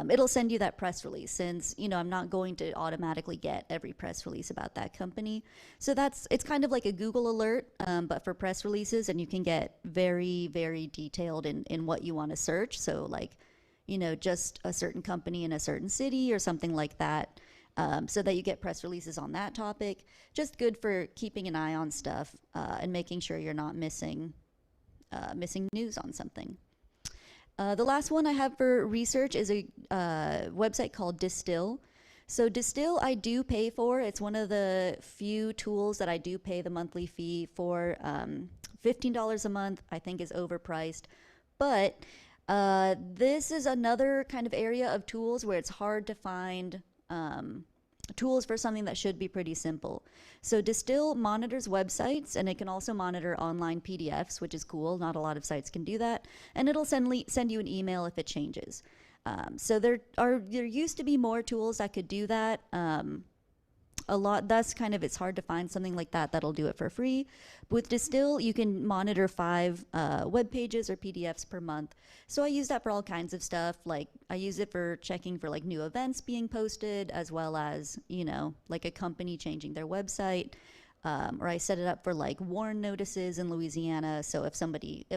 it'll send you that press release since, I'm not going to automatically get every press release about that company. So it's kind of like a Google alert, but for press releases, and you can get very, very detailed in what you want to search. So like, just a certain company in a certain city or something like that, so that you get press releases on that topic. Just good for keeping an eye on stuff and making sure you're not missing news on something. The last one I have for research is a website called Distill. So Distill I do pay for. It's one of the few tools that I do pay the monthly fee for. $15 a month I think is overpriced. But this is another kind of area of tools where it's hard to find tools for something that should be pretty simple. So Distill monitors websites, and it can also monitor online PDFs, which is cool. Not a lot of sites can do that. And it'll send you an email if it changes. So there used to be more tools that could do that. Thus kind of it's hard to find something like that that'll do it for free. But with Distill, you can monitor 5 web pages or PDFs per month. So I use that for all kinds of stuff. Like I use it for checking for like new events being posted, as well as, like a company changing their website. Or I set it up for like warn notices in Louisiana. So if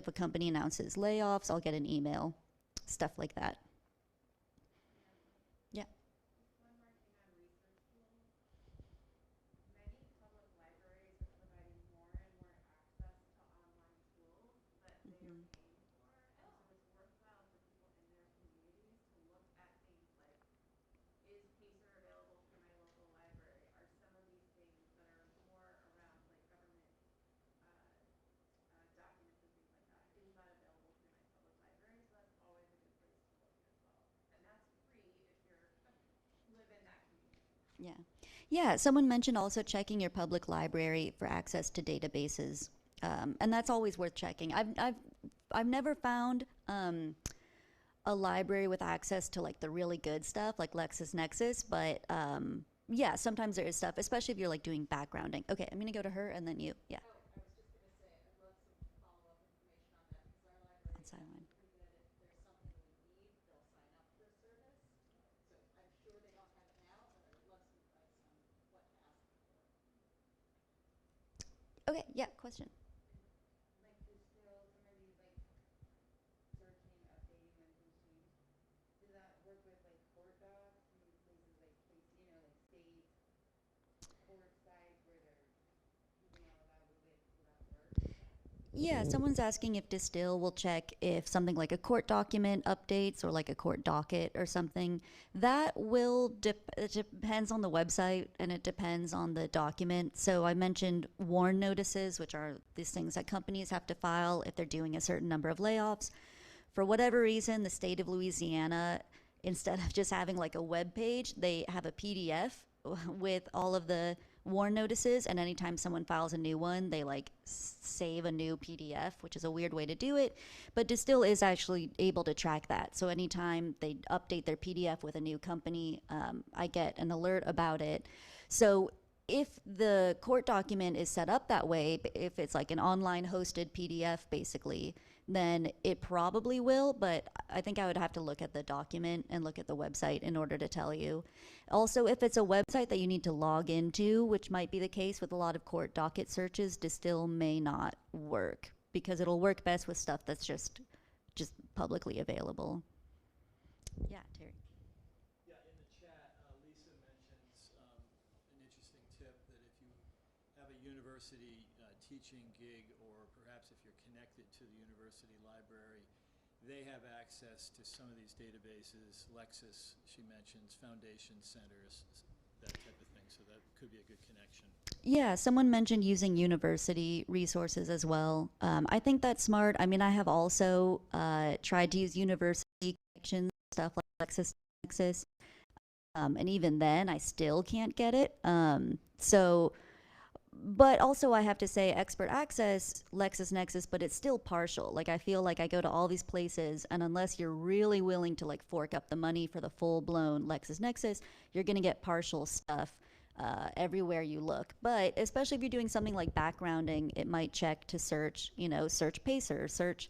a company announces layoffs, I'll get an email, stuff like that. Yeah. Yeah. Yeah, someone mentioned also checking your public library for access to databases. And that's always worth checking. I've never found a library with access to like the really good stuff like LexisNexis, but yeah, sometimes there is stuff, especially if you're like doing backgrounding. Okay, I'm gonna go to her and then you. Yeah. On Sideline. Okay, yeah, question. Yeah, someone's asking if Distill will check if something like a court document updates or like a court docket or something. That will it depends on the website and it depends on the document. So I mentioned warn notices, which are these things that companies have to file if they're doing a certain number of layoffs. For whatever reason, the state of Louisiana, instead of just having like a web page, they have a PDF with all of the warn notices, and anytime someone files a new one, they like save a new PDF, which is a weird way to do it. But Distill is actually able to track that. So anytime they update their PDF with a new company, I get an alert about it. So if the court document is set up that way, if it's like an online hosted PDF basically, then it probably will, but I think I would have to look at the document and look at the website in order to tell you. Also, if it's a website that you need to log into, which might be the case with a lot of court docket searches, Distill may not work because it'll work best with stuff that's just publicly available. Yeah, Terry. Yeah, in the chat, Lisa mentions an interesting tip that if you have a university teaching gig, or perhaps if you're connected to the university library, they have access to some of these databases. Lexis, she mentions, foundation centers, that type of thing. So that could be a good connection. Yeah, someone mentioned using university resources as well. I think that's smart. I mean, I have also tried to use university connections, stuff like LexisNexis, and even then, I still can't get it. But also I have to say expert access, LexisNexis, but it's still partial. Like I feel like I go to all these places, and unless you're really willing to like fork up the money for the full-blown LexisNexis, you're going to get partial stuff everywhere you look. But especially if you're doing something like backgrounding, it might check to search, search Pacer, search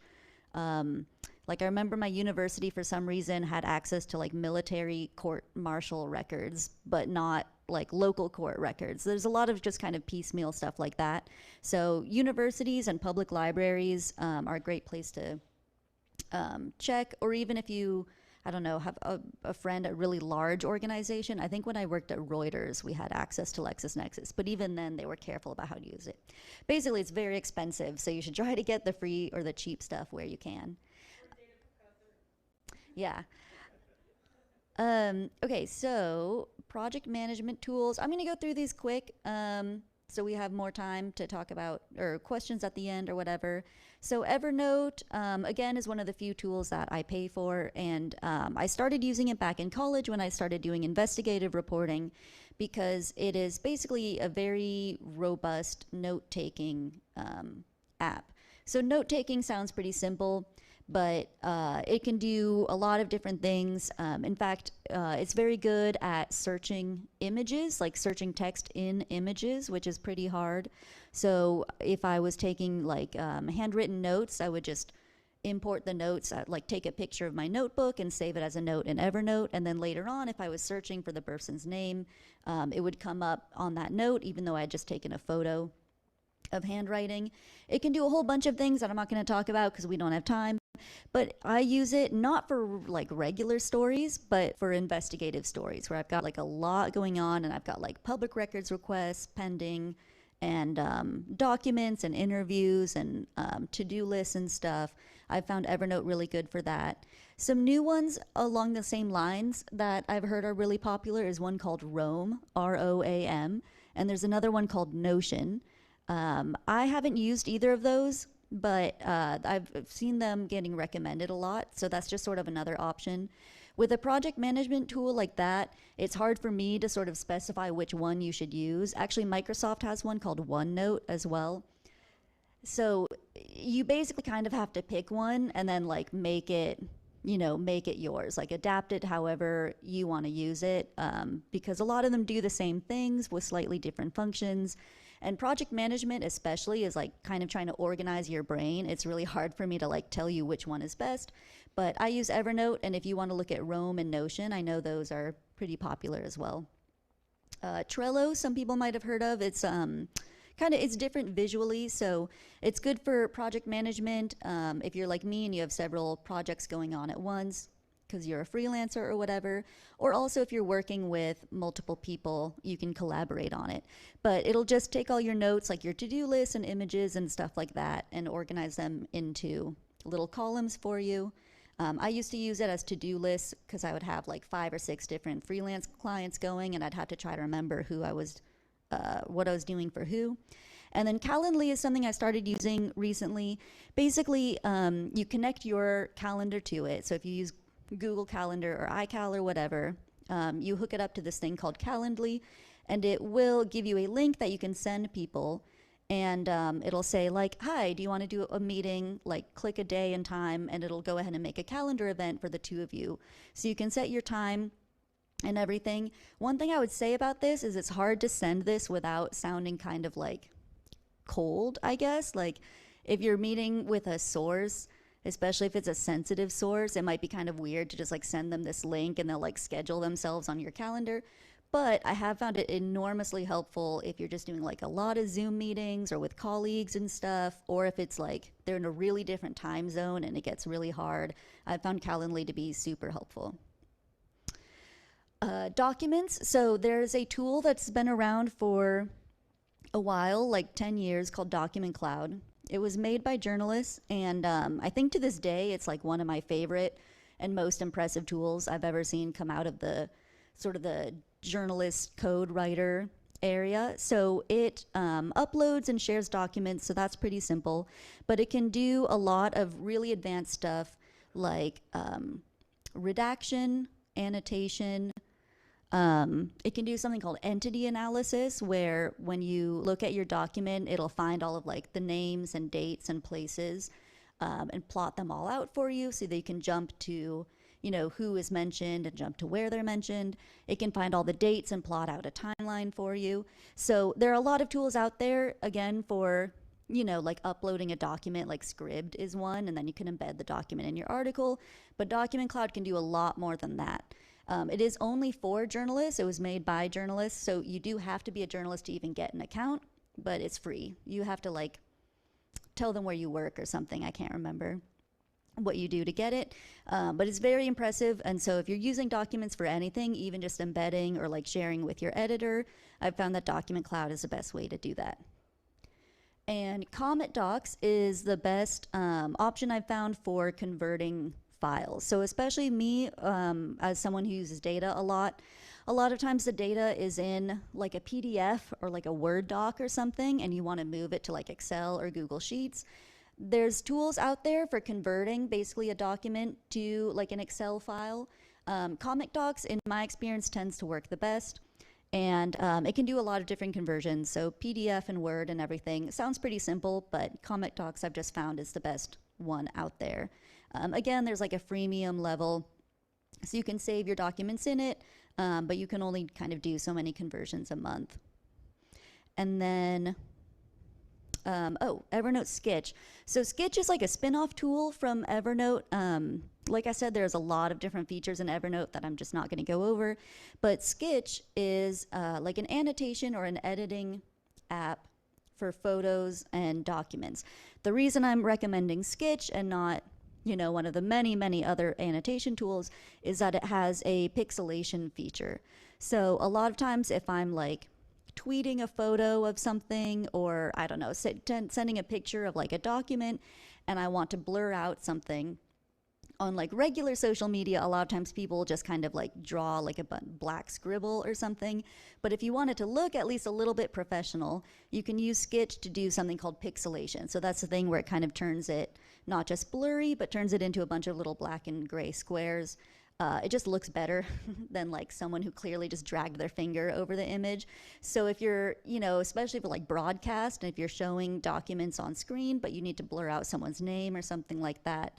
like I remember my university for some reason had access to like military court martial records, but not like local court records. There's a lot of just kind of piecemeal stuff like that. So universities and public libraries are a great place to check, or even if you, I don't know, have a friend at a really large organization. I think when I worked at Reuters, we had access to LexisNexis, but even then they were careful about how to use it. Basically, it's very expensive, so you should try to get the free or the cheap stuff where you can. Yeah. Okay, so project management tools. I'm going to go through these quick so we have more time to talk about, or questions at the end or whatever. So Evernote, again, is one of the few tools that I pay for, and I started using it back in college when I started doing investigative reporting, because it is basically a very robust note-taking app. So note-taking sounds pretty simple, but it can do a lot of different things. In fact, it's very good at searching images, like searching text in images, which is pretty hard. So if I was taking like handwritten notes, I would just import the notes, like take a picture of my notebook and save it as a note in Evernote. And then later on, if I was searching for the person's name, it would come up on that note, even though I had just taken a photo of handwriting. It can do a whole bunch of things that I'm not going to talk about because we don't have time. But I use it not for like regular stories, but for investigative stories where I've got like a lot going on, and I've got like public records requests pending, and documents and interviews and to-do lists and stuff. I found Evernote really good for that. Some new ones along the same lines that I've heard are really popular is one called Roam, R-O-A-M, and there's another one called Notion. I haven't used either of those, but I've seen them getting recommended a lot, so that's just sort of another option. With a project management tool like that, it's hard for me to sort of specify which one you should use. Actually, Microsoft has one called OneNote as well. So you basically kind of have to pick one and then like make it yours, like adapt it however you want to use it, because a lot of them do the same things with slightly different functions. And project management especially is like kind of trying to organize your brain. It's really hard for me to like tell you which one is best, but I use Evernote, and if you want to look at Roam and Notion, I know those are pretty popular as well. Trello, some people might have heard of. It's it's different visually. So it's good for project management. If you're like me and you have several projects going on at once because you're a freelancer or whatever, or also if you're working with multiple people, you can collaborate on it. But it'll just take all your notes, like your to-do lists and images and stuff like that, and organize them into little columns for you. I used to use it as to-do lists because I would have like 5 or 6 different freelance clients going, and I'd have to try to remember what I was doing for who. And then Calendly is something I started using recently. Basically, you connect your calendar to it. So if you use Google Calendar or iCal or whatever, you hook it up to this thing called Calendly, and it will give you a link that you can send people. And it'll say like, hi, do you want to do a meeting? Like, click a day and time, and it'll go ahead and make a calendar event for the 2 of you. So you can set your time and everything. One thing I would say about this is it's hard to send this without sounding kind of like cold, I guess. Like, if you're meeting with a source, especially if it's a sensitive source, it might be kind of weird to just like send them this link and they'll like schedule themselves on your calendar. But I have found it enormously helpful if you're just doing like a lot of Zoom meetings or with colleagues and stuff, or if it's like they're in a really different time zone and it gets really hard. I found Calendly to be super helpful. Documents. So there's a tool that's been around for a while, like 10 years, called Document Cloud. It was made by journalists, and I think to this day it's like one of my favorite and most impressive tools I've ever seen come out of the sort of the journalist code writer area. So it uploads and shares documents, so that's pretty simple, but it can do a lot of really advanced stuff like redaction, annotation. It can do something called entity analysis, where when you look at your document, it'll find all of like the names and dates and places and plot them all out for you so that you can jump to, you know, who is mentioned and jump to where they're mentioned. It can find all the dates and plot out a timeline for you. So there are a lot of tools out there, again, for, you know, like uploading a document, like Scribd is one, and then you can embed the document in your article. But Document Cloud can do a lot more than that. It is only for journalists. It was made by journalists, so you do have to be a journalist to even get an account, but it's free. You have to like tell them where you work or something. I can't remember what you do to get it, but it's very impressive. And so if you're using documents for anything, even just embedding or like sharing with your editor, I've found that Document Cloud is the best way to do that. And Comet Docs is the best option I've found for converting files. So especially me, as someone who uses data a lot of times the data is in like a PDF or like a Word doc or something, and you want to move it to like Excel or Google Sheets. There's tools out there for converting basically a document to like an Excel file. Comet Docs, in my experience, tends to work the best, and it can do a lot of different conversions. So PDF and Word and everything. It sounds pretty simple, but Comet Docs I've just found is the best one out there. Again, there's like a freemium level, so you can save your documents in it, but you can only kind of do so many conversions a month. And then, Evernote Sketch. So Sketch is like a spin-off tool from Evernote. Like I said, there's a lot of different features in Evernote that I'm just not going to go over, but Sketch is like an annotation or an editing app for photos and documents. The reason I'm recommending Sketch and not, you know, one of the many other annotation tools is that it has a pixelation feature. So a lot of times if I'm like tweeting a photo of something, or I don't know, sending a picture of like a document, and I want to blur out something, on like regular social media, a lot of times people just kind of like draw like a black scribble or something. But if you want it to look at least a little bit professional, you can use Sketch to do something called pixelation. So that's the thing where it kind of turns it not just blurry, but turns it into a bunch of little black and gray squares. It just looks better than like someone who clearly just dragged their finger over the image. So if you're, you know, especially for like broadcast, and if you're showing documents on screen, but you need to blur out someone's name or something like that,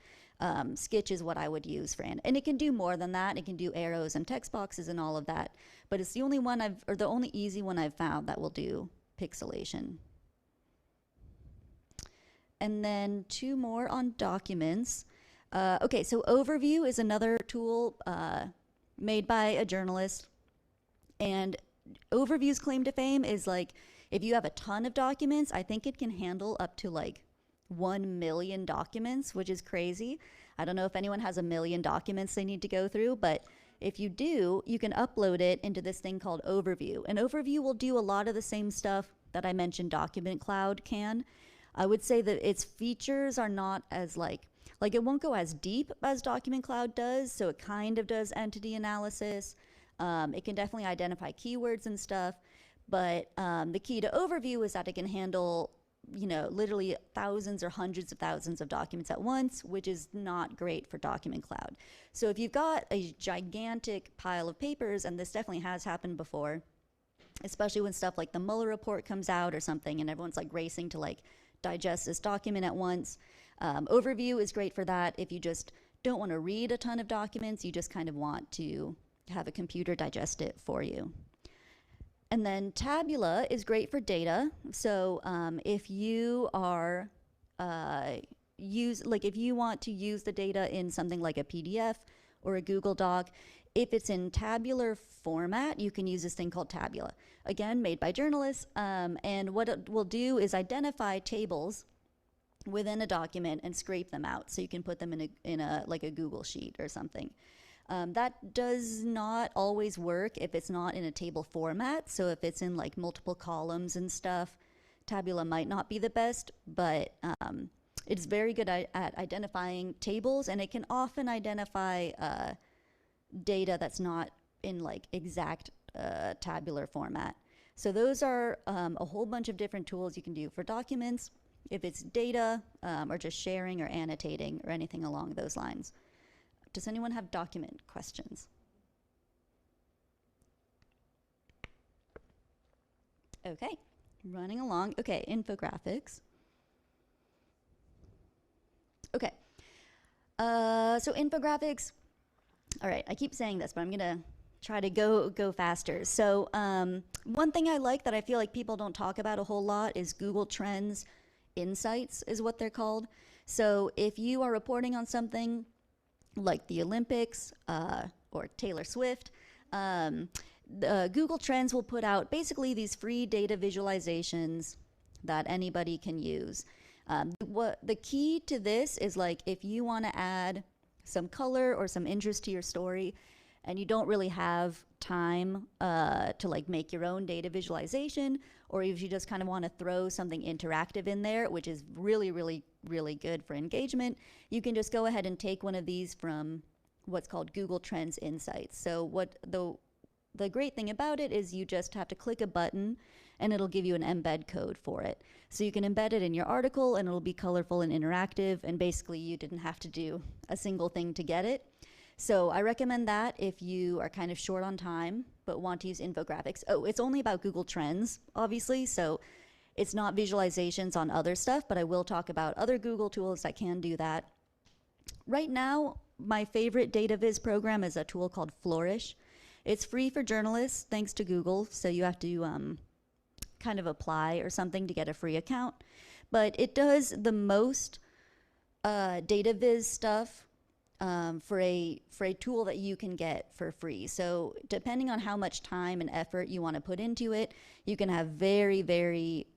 Sketch is what I would use for and it can do more than that. It can do arrows and text boxes and all of that, but it's the only one the only easy one I've found that will do pixelation. And then 2 more on documents. Okay, so Overview is another tool made by a journalist, and Overview's claim to fame is like If you have a ton of documents, I think it can handle up to like 1 million documents, which is crazy. I don't know if anyone has 1 million documents they need to go through, but if you do, you can upload it into this thing called Overview. And Overview will do a lot of the same stuff that I mentioned Document Cloud can. I would say that its features are not as like it won't go as deep as Document Cloud does, so it kind of does entity analysis. It can definitely identify keywords and stuff, but the key to Overview is that it can handle, literally thousands or hundreds of thousands of documents at once, which is not great for Document Cloud. So if you've got a gigantic pile of papers, and this definitely has happened before, especially when stuff like the Mueller report comes out or something, and everyone's like racing to like digest this document at once. Overview is great for that. If you just don't want to read a ton of documents, you just kind of want to have a computer digest it for you. And then Tabula is great for data. So if you are if you want to use the data in something like a PDF or a Google Doc, if it's in tabular format, you can use this thing called Tabula. Again, made by journalists. And what it will do is identify tables within a document and scrape them out, so you can put them in a like a Google sheet or something. That does not always work if it's not in a table format. So if it's in like multiple columns and stuff, Tabula might not be the best, but it's very good at identifying tables, and it can often identify data that's not in like exact tabular format. So those are a whole bunch of different tools you can do for documents, if it's data or just sharing or annotating or anything along those lines. Does anyone have document questions? Okay, running along. Okay, infographics. Okay, so infographics. All right, I keep saying this, but I'm gonna try to go faster. So one thing I like that I feel like people don't talk about a whole lot is Google Trends Insights is what they're called. So if you are reporting on something like the Olympics or Taylor Swift, Google Trends will put out basically these free data visualizations that anybody can use. What the key to this is, like, if you want to add some color or some interest to your story and you don't really have time to like make your own data visualization, or if you just kind of want to throw something interactive in there, which is really, really, really good for engagement, you can just go ahead and take one of these from what's called Google Trends Insights. So what the great thing about it is you just have to click a button and it'll give you an embed code for it. So you can embed it in your article and it'll be colorful and interactive, and basically you didn't have to do a single thing to get it. So I recommend that if you are kind of short on time but want to use infographics. Oh, it's only about Google Trends, obviously, so it's not visualizations on other stuff, but I will talk about other Google tools that can do that. Right now, my favorite data viz program is a tool called Flourish. It's free for journalists, thanks to Google, so you have to kind of apply or something to get a free account. But it does the most data viz stuff for a tool that you can get for free. So depending on how much time and effort you want to put into it, you can have very, very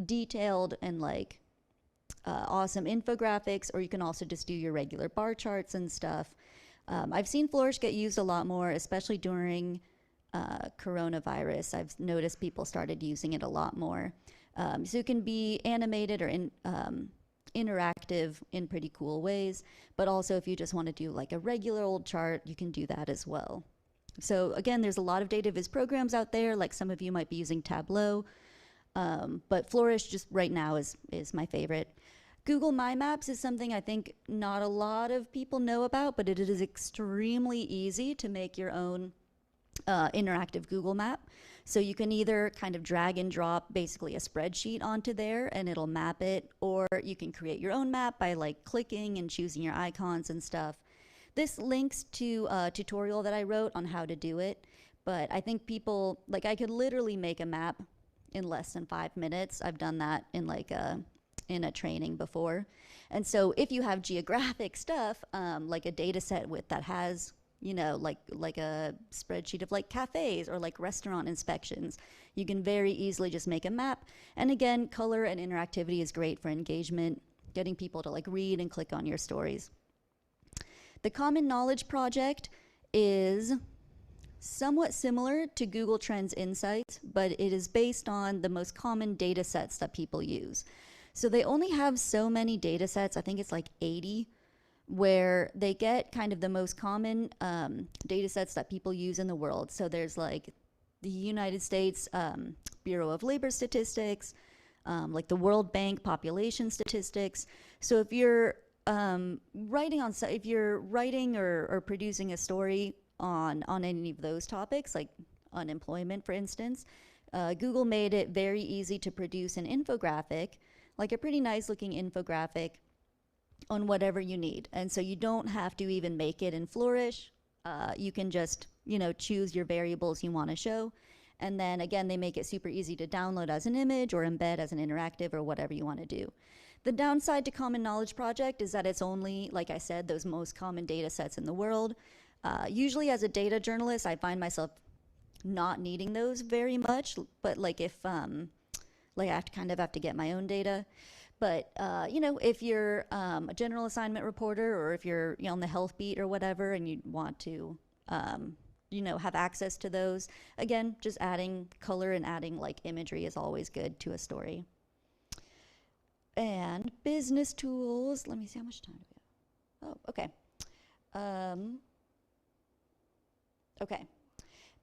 detailed and like awesome infographics, or you can also just do your regular bar charts and stuff. I've seen Flourish get used a lot more, especially during coronavirus. I've noticed people started using it a lot more. So it can be animated or interactive in pretty cool ways, but also if you just want to do like a regular old chart, you can do that as well. So again, there's a lot of data viz programs out there, like some of you might be using Tableau, but Flourish just right now is my favorite. Google My Maps is something I think not a lot of people know about, but it is extremely easy to make your own interactive Google map. So you can either kind of drag and drop basically a spreadsheet onto there and it'll map it, or you can create your own map by like clicking and choosing your icons and stuff. This links to a tutorial that I wrote on how to do it, but I think people, like, I could literally make a map in less than 5 minutes. I've done that in like in a training before. And so if you have geographic stuff, like a data set that has, like a spreadsheet of like cafes or like restaurant inspections. You can very easily just make a map. And again, color and interactivity is great for engagement, getting people to like read and click on your stories. The Common Knowledge Project is somewhat similar to Google Trends Insights, but it is based on the most common data sets that people use. So they only have so many data sets, I think it's like 80, where they get kind of the most common data sets that people use in the world. So there's like the United States Bureau of Labor Statistics, like the World Bank population statistics. So if you're writing or producing a story on any of those topics, like unemployment, for instance, Google made it very easy to produce an infographic, like a pretty nice looking infographic on whatever you need. And so you don't have to even make it in Flourish. You can just, choose your variables you want to show. And then again, they make it super easy to download as an image or embed as an interactive or whatever you want to do. The downside to Common Knowledge Project is that it's only, like I said, those most common data sets in the world. Usually as a data journalist, I find myself not needing those very much, but like if, like I have to get my own data. But, if you're a general assignment reporter or if you're on the health beat or whatever and you want to, have access to those, again, just adding color and adding like imagery is always good to a story. And business tools, let me see how much time do we have. Oh, okay. Okay.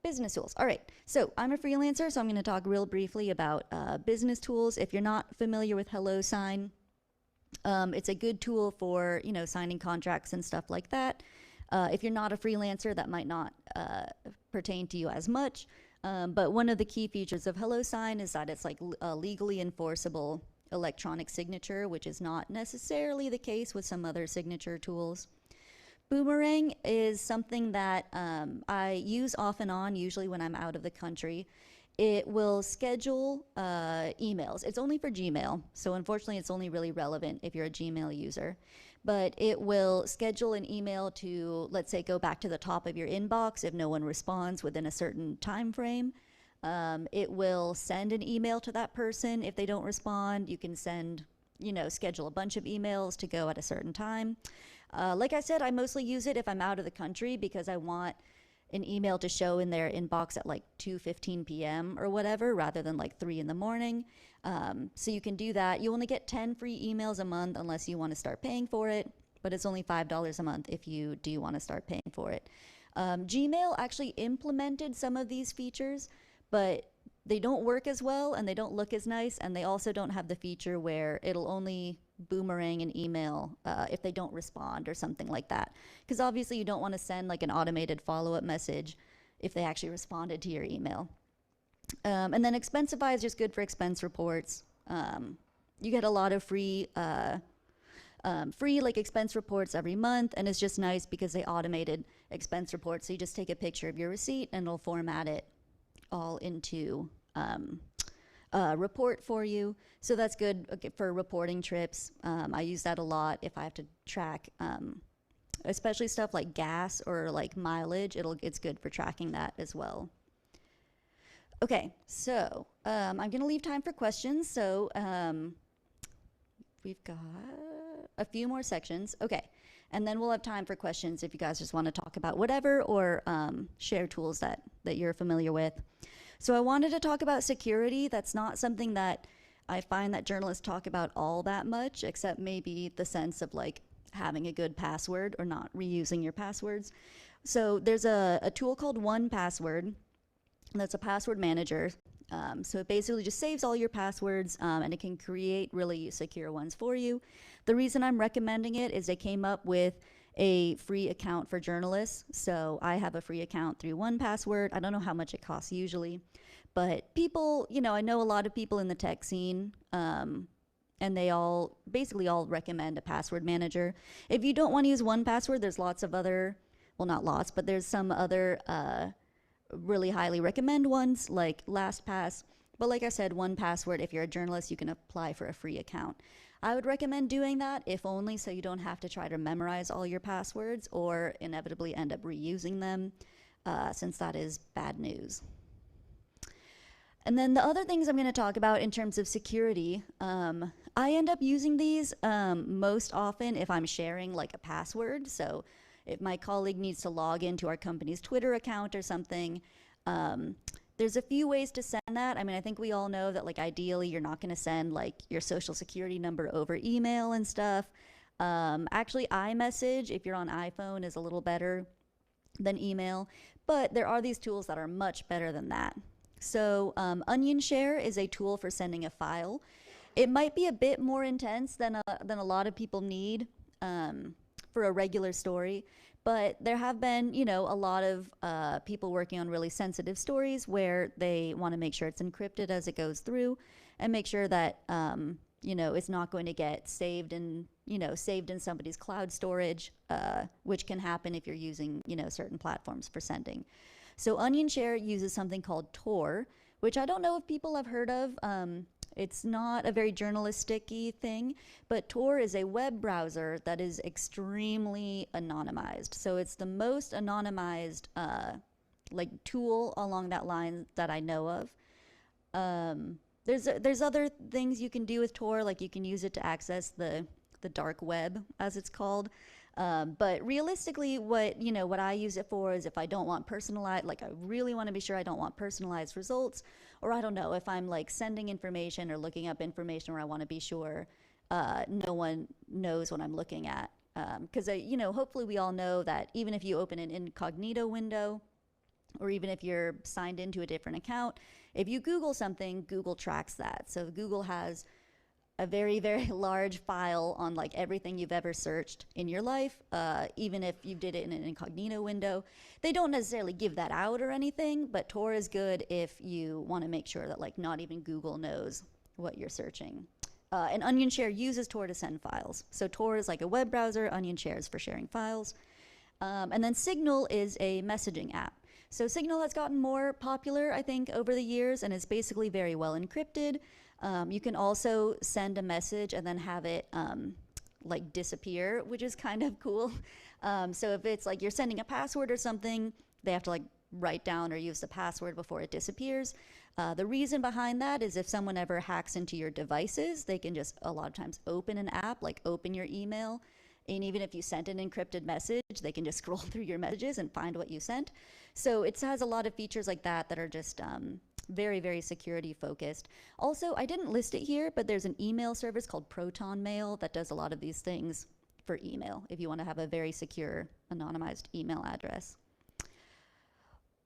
Business tools. All right. So I'm a freelancer, so I'm going to talk real briefly about business tools. If you're not familiar with HelloSign, it's a good tool for, signing contracts and stuff like that. If you're not a freelancer, that might not pertain to you as much. But one of the key features of HelloSign is that it's like a legally enforceable electronic signature, which is not necessarily the case with some other signature tools. Boomerang is something that I use off and on, usually when I'm out of the country. It will schedule emails. It's only for Gmail, so unfortunately it's only really relevant if you're a Gmail user. But it will schedule an email to, let's say, go back to the top of your inbox if no one responds within a certain time frame. It will send an email to that person if they don't respond. You can send, schedule a bunch of emails to go at a certain time. Like I said, I mostly use it if I'm out of the country because I want an email to show in their inbox at like 2:15 p.m. or whatever, rather than like 3 in the morning. So you can do that. You only get 10 free emails a month unless you want to start paying for it, but it's only $5 a month if you do want to start paying for it. Gmail actually implemented some of these features, but they don't work as well and they don't look as nice, and they also don't have the feature where it'll only boomerang an email if they don't respond or something like that. Because obviously you don't want to send like an automated follow-up message if they actually responded to your email. And then Expensify is just good for expense reports. You get a lot of free like expense reports every month, and it's just nice because they automated expense reports. So you just take a picture of your receipt and it'll format it all into report for you. So that's good for reporting trips. I use that a lot if I have to track, especially stuff like gas or like mileage. It's good for tracking that as well. Okay, so I'm gonna leave time for questions. So we've got a few more sections. Okay, and then we'll have time for questions if you guys just want to talk about whatever or share tools that you're familiar with. So I wanted to talk about security. That's not something that I find that journalists talk about all that much, except maybe the sense of like having a good password or not reusing your passwords. So there's a tool called 1Password. That's a password manager. So it basically just saves all your passwords and it can create really secure ones for you. The reason I'm recommending it is they came up with a free account for journalists. So I have a free account through 1Password. I don't know how much it costs usually, but people, I know a lot of people in the tech scene, and they all basically all recommend a password manager. If you don't want to use 1Password, there's lots of other, well, not lots, but there's some other really highly recommend ones like LastPass. But like I said, 1Password, if you're a journalist, you can apply for a free account. I would recommend doing that, if only so you don't have to try to memorize all your passwords or inevitably end up reusing them, since that is bad news. And then the other things I'm going to talk about in terms of security, I end up using these most often if I'm sharing like a password. So if my colleague needs to log into our company's Twitter account or something, there's a few ways to send that. I mean, I think we all know that like ideally you're not going to send like your social security number over email and stuff. Actually, iMessage, if you're on iPhone, is a little better than email, but there are these tools that are much better than that. So Onion Share is a tool for sending a file. It might be a bit more intense than a lot of people need for a regular story, but there have been, you know, a lot of people working on really sensitive stories where they want to make sure it's encrypted as it goes through and make sure that, you know, it's not going to get saved in somebody's cloud storage, which can happen if you're using, you know, certain platforms for sending. So Onion Share uses something called Tor, which I don't know if people have heard of. It's not a very journalistic-y thing, but Tor is a web browser that is extremely anonymized. So it's the most anonymized like tool along that line that I know of. There's other things you can do with Tor, like you can use it to access the dark web, as it's called. But realistically, what I use it for is if I don't want personalized, like I really want to be sure I don't want personalized results, or I don't know, if I'm like sending information or looking up information where I want to be sure no one knows what I'm looking at. Because, hopefully we all know that even if you open an incognito window, or even if you're signed into a different account, if you Google something, Google tracks that. So Google has a very, very large file on like everything you've ever searched in your life, even if you did it in an incognito window. They don't necessarily give that out or anything, but Tor is good if you want to make sure that like not even Google knows what you're searching. And Onion Share uses Tor to send files. So Tor is like a web browser, Onion Share is for sharing files. And then Signal is a messaging app. So Signal has gotten more popular, I think, over the years, and is basically very well encrypted. You can also send a message and then have it like disappear, which is kind of cool. So if it's like you're sending a password or something, they have to like write down or use the password before it disappears. The reason behind that is if someone ever hacks into your devices, they can just a lot of times open an app, like open your email. And even if you sent an encrypted message, they can just scroll through your messages and find what you sent. So it has a lot of features like that that are just very, very security focused. Also, I didn't list it here, but there's an email service called Proton Mail that does a lot of these things for email if you want to have a very secure anonymized email address.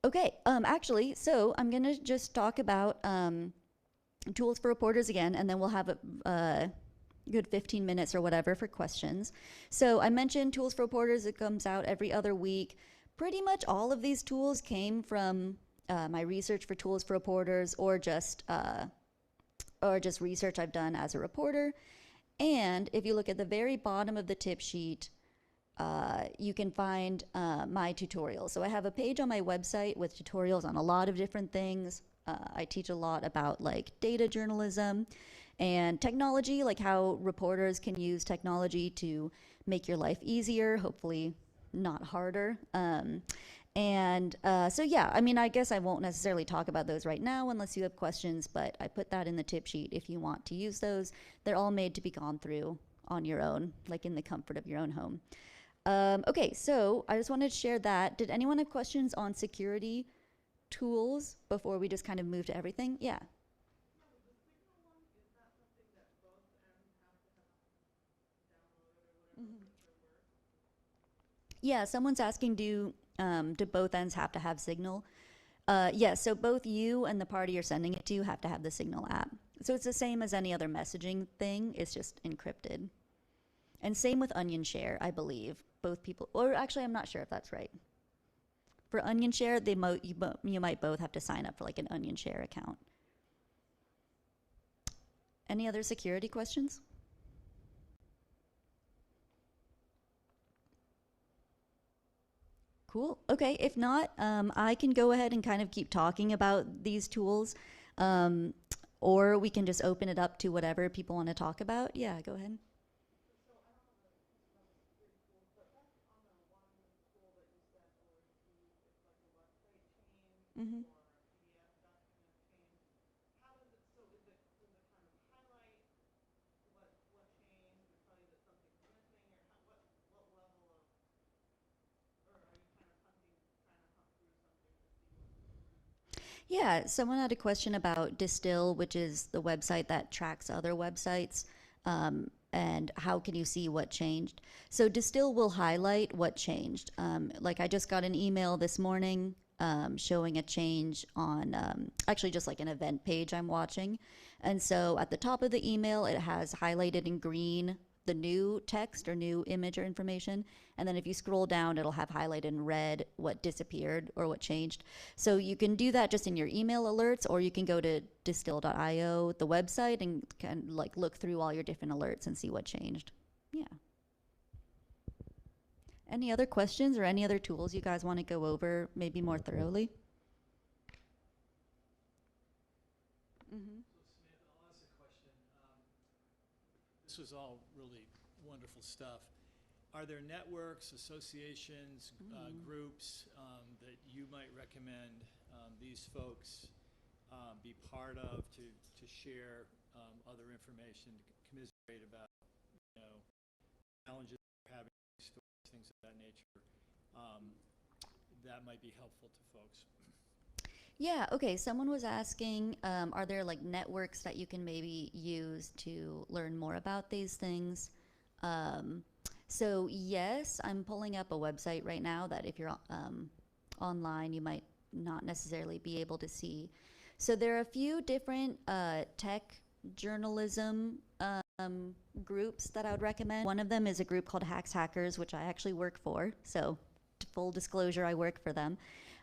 Okay, actually, so I'm going to just talk about tools for reporters again, and then we'll have a good 15 minutes or whatever for questions. So I mentioned tools for reporters. It comes out every other week. Pretty much all of these tools came from my research for tools for reporters, or just research I've done as a reporter. And if you look at the very bottom of the tip sheet, you can find my tutorials. So I have a page on my website with tutorials on a lot of different things. I teach a lot about like data journalism and technology, like how reporters can use technology to make your life easier, hopefully not harder. So yeah, I mean, I guess I won't necessarily talk about those right now unless you have questions, but I put that in the tip sheet if you want to use those. They're all made to be gone through on your own, like in the comfort of your own home. Okay, so I just wanted to share that. Did anyone have questions on security tools before we just kind of move to everything? Yeah. Yeah, someone's asking, do both ends have to have Signal? Yeah, so both you and the party you're sending it to have to have the Signal app. So it's the same as any other messaging thing, it's just encrypted. And same with Onion Share, I believe. Both people, or actually I'm not sure if that's right. For Onion Share, you might both have to sign up for like an Onion Share account. Any other security questions? Cool. Okay, if not, I can go ahead and kind of keep talking about these tools. or we can just open it up to whatever people want to talk about. Yeah, go ahead. Mm-hmm. Yeah, someone had a question about Distill, which is the website that tracks other websites, and how can you see what changed? So Distill will highlight what changed. Like I just got an email this morning showing a change on actually just like an event page I'm watching. And so at the top of the email, it has highlighted in green the new text or new image or information. And then if you scroll down, it'll have highlighted in red what disappeared or what changed. So you can do that just in your email alerts, or you can go to distill.io, the website, and kind of like look through all your different alerts and see what changed. Yeah. Any other questions or any other tools you guys want to go over maybe more thoroughly? Mm-hmm. So Samantha, I'll ask a question. This was all really wonderful stuff. Are there networks, associations, groups that you might recommend these folks be part of to share other information, to commiserate about, you know, challenges they're having, stories, things of that nature, that might be helpful to folks? Yeah, okay. Someone was asking, are there like networks that you can maybe use to learn more about these things? So yes, I'm pulling up a website right now that if you're online, you might not necessarily be able to see. So there are a few different tech journalism groups that I would recommend. One of them is a group called Hacks Hackers, which I actually work for. So full disclosure, I work for them.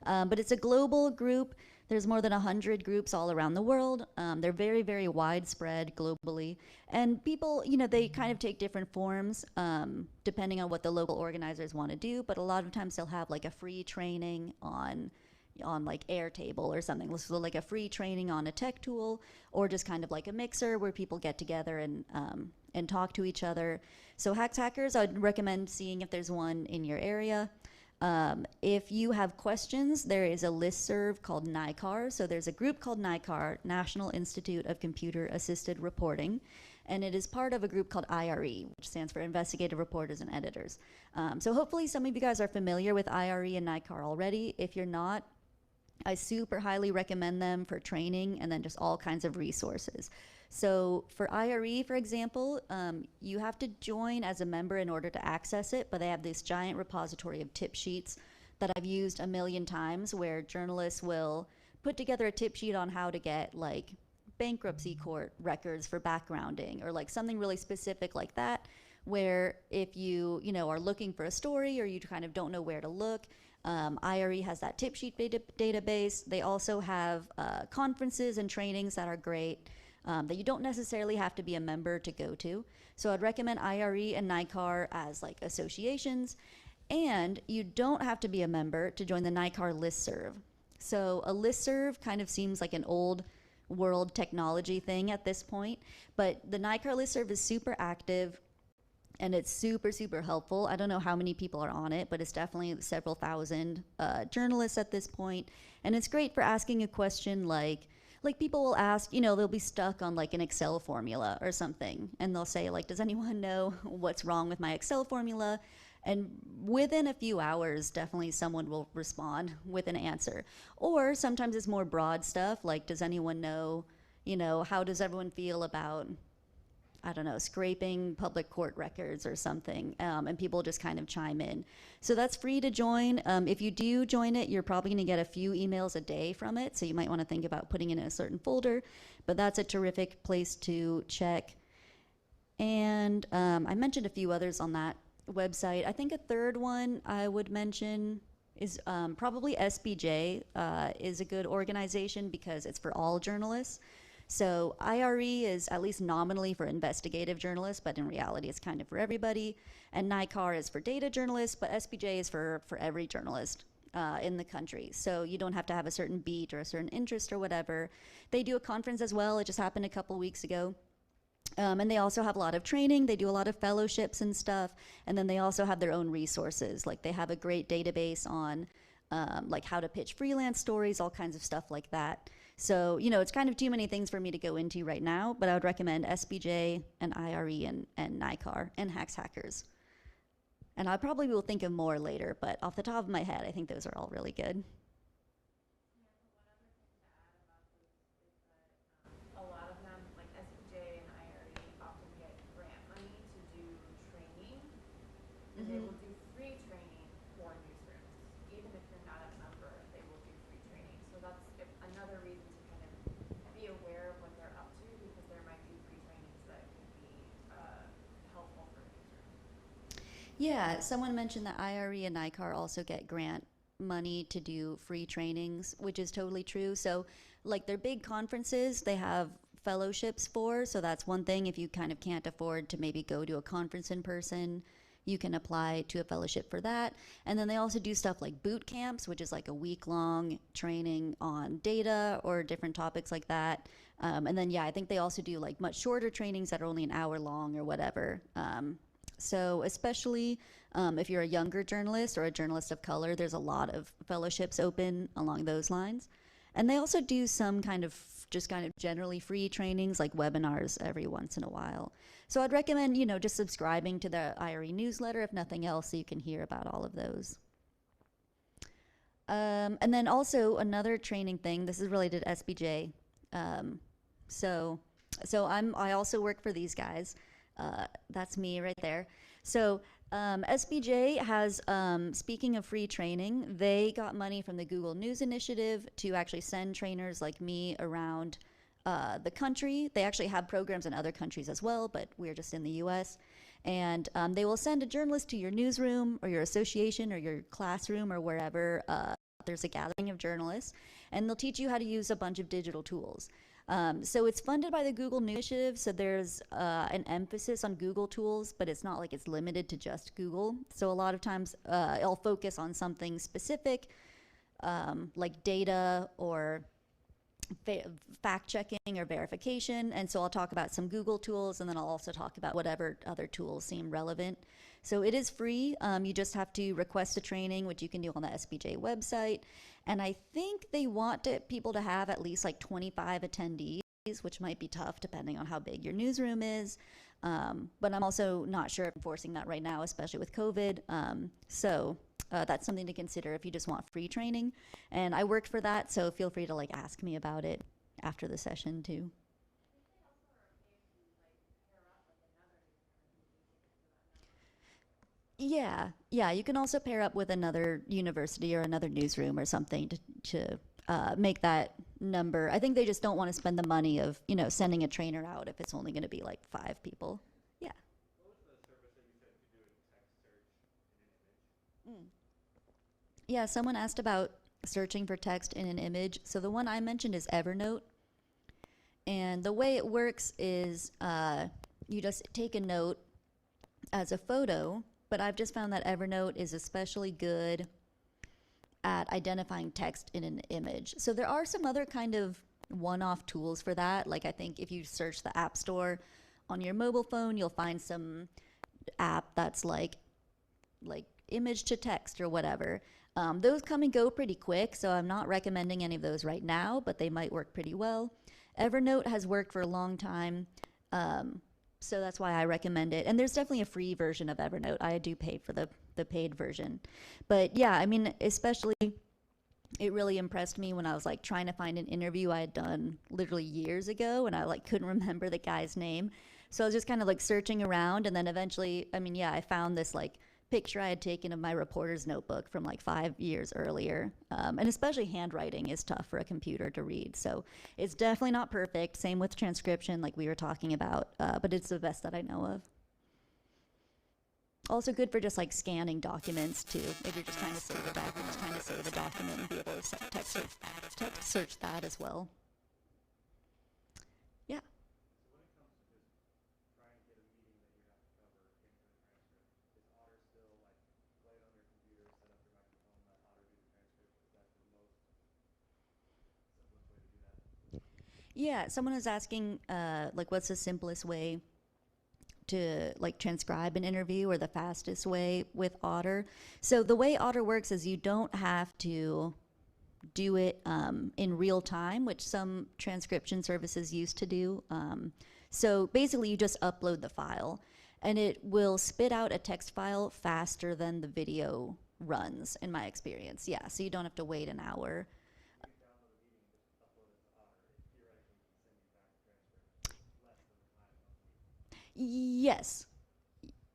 But it's a global group. There's more than 100 groups all around the world. They're very, very widespread globally. And people, you know, they kind of take different forms depending on what the local organizers want to do. But a lot of times they'll have like a free training on like Airtable or something. So like a free training on a tech tool, or just kind of like a mixer where people get together and talk to each other. So Hacks Hackers, I'd recommend seeing if there's one in your area. If you have questions, there is a listserv called NICAR. So there's a group called NICAR, National Institute of Computer Assisted Reporting, and it is part of a group called IRE, which stands for Investigative Reporters and Editors. So hopefully some of you guys are familiar with IRE and NICAR already. If you're not, I super highly recommend them for training and then just all kinds of resources. So for IRE, for example, you have to join as a member in order to access it, but they have this giant repository of tip sheets that I've used a million times, where journalists will put together a tip sheet on how to get like bankruptcy court records for backgrounding, or like something really specific like that, where if you know, are looking for a story or you kind of don't know where to look, IRE has that tip sheet database. They also have conferences and trainings that are great, that you don't necessarily have to be a member to go to. So I'd recommend IRE and NICAR as like associations, and you don't have to be a member to join the NICAR listserv. So a listserv kind of seems like an old world technology thing at this point, but the NICAR listserv is super active. And it's super, super helpful. I don't know how many people are on it, but it's definitely several thousand journalists at this point. And it's great for asking a question like people will ask, you know, they'll be stuck on like an Excel formula or something. And they'll say like, does anyone know what's wrong with my Excel formula? And within a few hours, definitely someone will respond with an answer. Or sometimes it's more broad stuff, like does anyone know, you know, how does everyone feel about, I don't know, scraping public court records or something, and people just kind of chime in. So that's free to join. If you do join it, you're probably gonna get a few emails a day from it, so you might wanna think about putting it in a certain folder, but that's a terrific place to check. And I mentioned a few others on that website. I think a third one I would mention is probably SBJ is a good organization because it's for all journalists. So IRE is at least nominally for investigative journalists, but in reality it's kind of for everybody. And NICAR is for data journalists, but SBJ is for every journalist. in the country. So you don't have to have a certain beat or a certain interest or whatever. They do a conference as well. It just happened a couple weeks ago. And they also have a lot of training. They do a lot of fellowships and stuff. And then they also have their own resources. Like they have a great database on like how to pitch freelance stories, all kinds of stuff like that. So, you know, it's kind of too many things for me to go into right now, but I would recommend SBJ and IRE and NICAR and Hacks Hackers. And I probably will think of more later, but off the top of my head, I think those are all really good. A lot of them, like SPJ and IRE, often get grant money to do training. And they will do free training for newsrooms. Even if you're not a member, they will do free training. So that's another reason to kind of be aware of what they're up to, because there might be free trainings that could be helpful for newsrooms. Yeah, someone mentioned that IRE and NICAR also get grant money to do free trainings, which is totally true. So, like their big conferences, they have fellowships for. So that's one thing. If you kind of can't afford to maybe go to a conference in person, you can apply to a fellowship for that. And then they also do stuff like boot camps, which is like a week-long training on data or different topics like that. And then, yeah, I think they also do like much shorter trainings that are only an hour long or whatever. So especially if you're a younger journalist or a journalist of color, there's a lot of fellowships open along those lines. And they also do some kind of just kind of generally free trainings like webinars every once in a while. So I'd recommend, you know, just subscribing to the IRE newsletter, if nothing else, so you can hear about all of those. And then also another training thing, this is related to SBJ. So I also work for these guys. That's me right there. So SBJ has, speaking of free training, they got money from the Google News Initiative to actually send trainers like me around the country. They actually have programs in other countries as well, but we're just in the US. And they will send a journalist to your newsroom or your association or your classroom or wherever there's a gathering of journalists, and they'll teach you how to use a bunch of digital tools. So it's funded by the Google News Initiative, so there's an emphasis on Google tools, but it's not like it's limited to just Google. So a lot of times it'll focus on something specific, like data or fact-checking or verification, and so I'll talk about some Google tools, and then I'll also talk about whatever other tools seem relevant. So it is free. You just have to request a training, which you can do on the SBJ website, and I think they want people to have at least like 25 attendees, which might be tough depending on how big your newsroom is, but I'm also not sure if I'm enforcing that right now, especially with COVID. That's something to consider if you just want free training. And I worked for that, so feel free to like ask me about it after the session too. Yeah, you can also pair up with another university or another newsroom or something to make that number. I think they just don't want to spend the money of, you know, sending a trainer out if it's only going to be like 5 people. Yeah. What was the service that you said could do a text search in an image? Yeah, someone asked about searching for text in an image. So the one I mentioned is Evernote. And the way it works is you just take a note as a photo, but I've just found that Evernote is especially good at identifying text in an image. So there are some other kind of one-off tools for that. Like I think if you search the App Store on your mobile phone, you'll find some app that's like image to text or whatever. Those come and go pretty quick, so I'm not recommending any of those right now, but they might work pretty well. Evernote has worked for a long time, so that's why I recommend it. And there's definitely a free version of Evernote. I do pay for the paid version. But yeah, I mean, especially it really impressed me when I was like trying to find an interview I had done literally years ago, and I like couldn't remember the guy's name. So I was just kind of like searching around, and then eventually, I mean, yeah, I found this like picture I had taken of my reporter's notebook from like 5 years earlier. And especially handwriting is tough for a computer to read. So it's definitely not perfect. Same with transcription like we were talking about, but it's the best that I know of. Also good for just like scanning documents too. If you're just trying to save a document and be able to text search that as well. Yeah. So when it comes to just trying to get a meeting that you have to cover into the transcript, is Otter still like play it on their computer, set up their microphone, let Otter do the transcript, Yeah, someone was asking, like, what's the simplest way to like transcribe an interview or the fastest way with Otter. So the way Otter works is you don't have to do it in real time, which some transcription services used to do. So basically, you just upload the file, and it will spit out a text file faster than the video runs, in my experience. Yeah, so you don't have to wait an hour. Yes.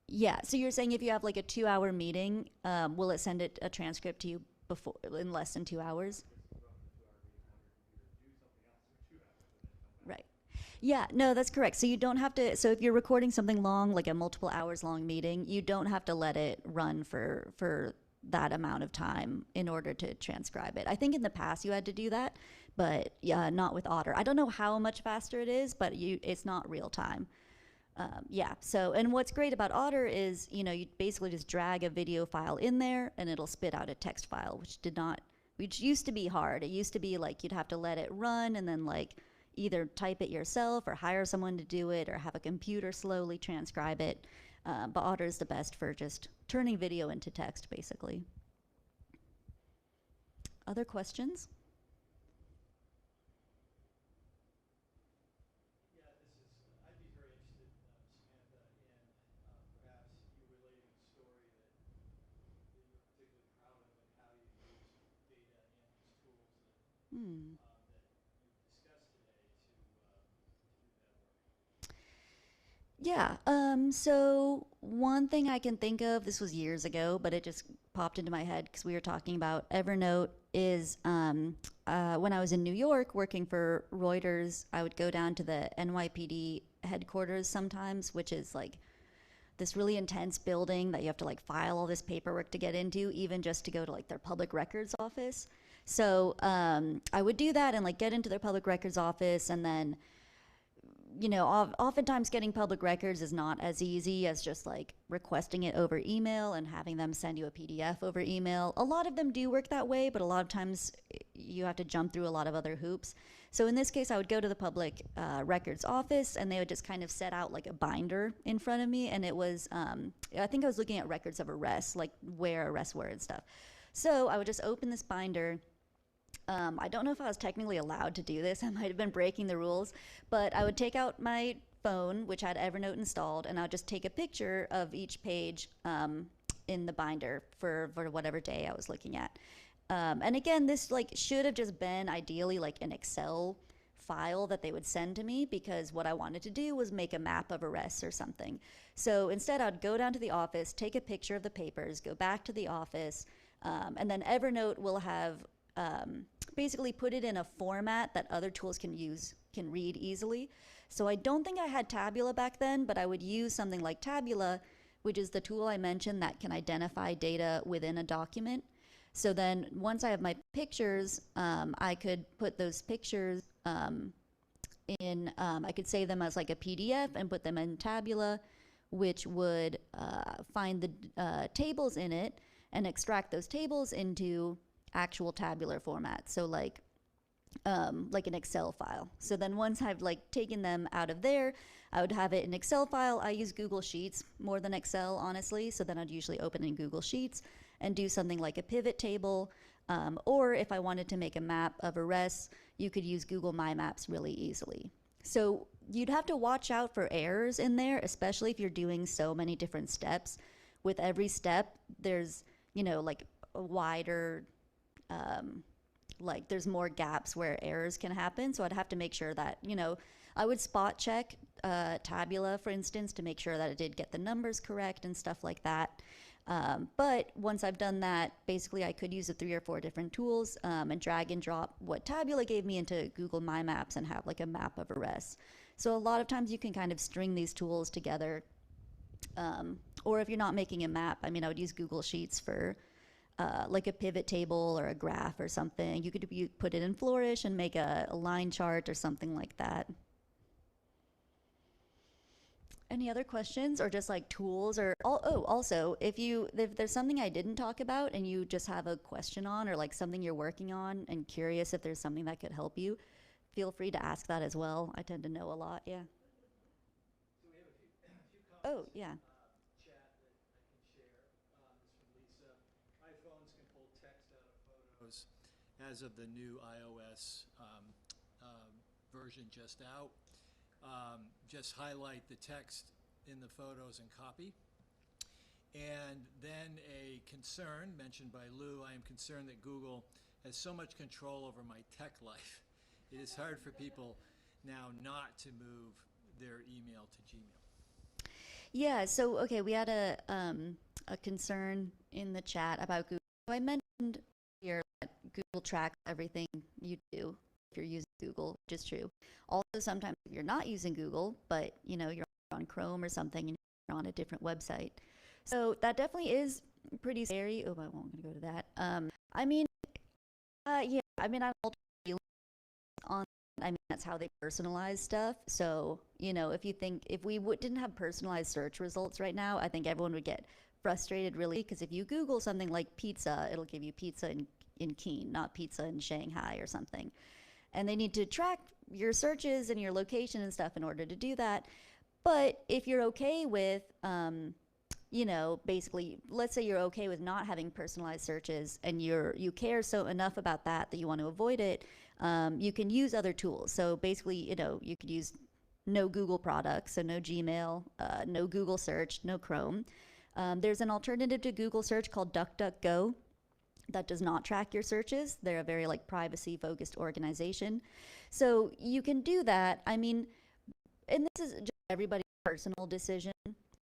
Yeah. So you're saying if you have like a 2 hour meeting, will it send it a transcript to you before in less than 2 hours? Right. Yeah, no, that's correct. So you don't have to, so if you're recording something long, like a multiple hours long meeting, you don't have to let it run for that amount of time in order to transcribe it. I think in the past you had to do that, but yeah, not with Otter. I don't know how much faster it is, but it's not real time. Yeah, so, and what's great about Otter is, you basically just drag a video file in there and it'll spit out a text file, which used to be hard. It used to be like you'd have to let it run and then like either type it yourself or hire someone to do it or have a computer slowly transcribe it. But Otter is the best for just turning video into text, basically. Other questions? Yeah, I'd be very interested, Samantha, in perhaps you relating a story that you're particularly proud of and how you use data and these tools Hmm. that you've discussed today to do that work. Yeah, so one thing I can think of, this was years ago, but it just popped into my head because we were talking about Evernote, is when I was in New York working for Reuters, I would go down to the NYPD headquarters sometimes, which is like this really intense building that you have to like file all this paperwork to get into, even just to go to like their public records office. So I would do that and like get into their public records office, and then oftentimes getting public records is not as easy as just like requesting it over email and having them send you a PDF over email. A lot of them do work that way, but a lot of times you have to jump through a lot of other hoops. So in this case, I would go to the public records office and they would just kind of set out like a binder in front of me. And it was, I think I was looking at records of arrests, like where arrests were and stuff. So I would just open this binder. I don't know if I was technically allowed to do this. I might have been breaking the rules, but I would take out my phone, which had Evernote installed, and I would just take a picture of each page in the binder for whatever day I was looking at. And again, this like should have just been ideally like an Excel file that they would send to me, because what I wanted to do was make a map of arrests or something. So instead, I'd go down to the office, take a picture of the papers, go back to the office, and then Evernote will have basically put it in a format that other tools can read easily. So I don't think I had Tabula back then, but I would use something like Tabula, which is the tool I mentioned that can identify data within a document. So then once I have my pictures, I could put those pictures I could save them as like a PDF and put them in Tabula, which would find the tables in it and extract those tables into actual tabular format. So like an Excel file. So then once I've like taken them out of there, I would have it in Excel file. I use Google Sheets more than Excel, honestly. So then I'd usually open in Google Sheets and do something like a pivot table. Or if I wanted to make a map of arrests, you could use Google My Maps really easily. So you'd have to watch out for errors in there, especially if you're doing so many different steps. With every step, there's, like a wider, like there's more gaps where errors can happen. So I'd have to make sure that, I would spot check Tabula, for instance, to make sure that it did get the numbers correct and stuff like that. But once I've done that, basically I could use the 3 or 4 different tools and drag and drop what Tabula gave me into Google My Maps and have like a map of arrests. So a lot of times you can kind of string these tools together. Or if you're not making a map, I would use Google Sheets for like a pivot table or a graph or something. You could put it in Flourish and make a line chart or something like that. Any other questions, or just like tools, or also if there's something I didn't talk about and you just have a question on, or like something you're working on and curious if there's something that could help you, feel free to ask that as well. I tend to know a lot. Yeah. So we have a few comments. Oh, yeah. Chat that I can share. This from Lisa. iPhones can pull text out of photos as of the new iOS version just out. Just highlight the text in the photos and copy. And then a concern mentioned by Lou, I am concerned that Google has so much control over my tech life. It is hard for people now not to move their email to Gmail. Yeah, so okay, we had a concern in the chat about Google. I mentioned here that Google tracks everything you do if you're using Google, which is true. Also, sometimes if you're not using Google, but you're on Chrome or something and you're on a different website. So that definitely is pretty scary. Oh, I won't go to that. I mean, yeah, I mean, I'm on. I mean, that's how they personalize stuff. So, if we didn't have personalized search results right now, I think everyone would get frustrated really, because if you Google something like pizza, it'll give you pizza in Keene, not pizza in Shanghai or something. And they need to track your searches and your location and stuff in order to do that. But if you're okay with, basically, let's say you're okay with not having personalized searches and you care so enough about that you want to avoid it, you can use other tools. So basically, you could use no Google products, so no Gmail, no Google search, no Chrome. There's an alternative to Google search called DuckDuckGo that does not track your searches. They're a very privacy-focused organization. So you can do that. I mean, and this is just everybody's personal decision.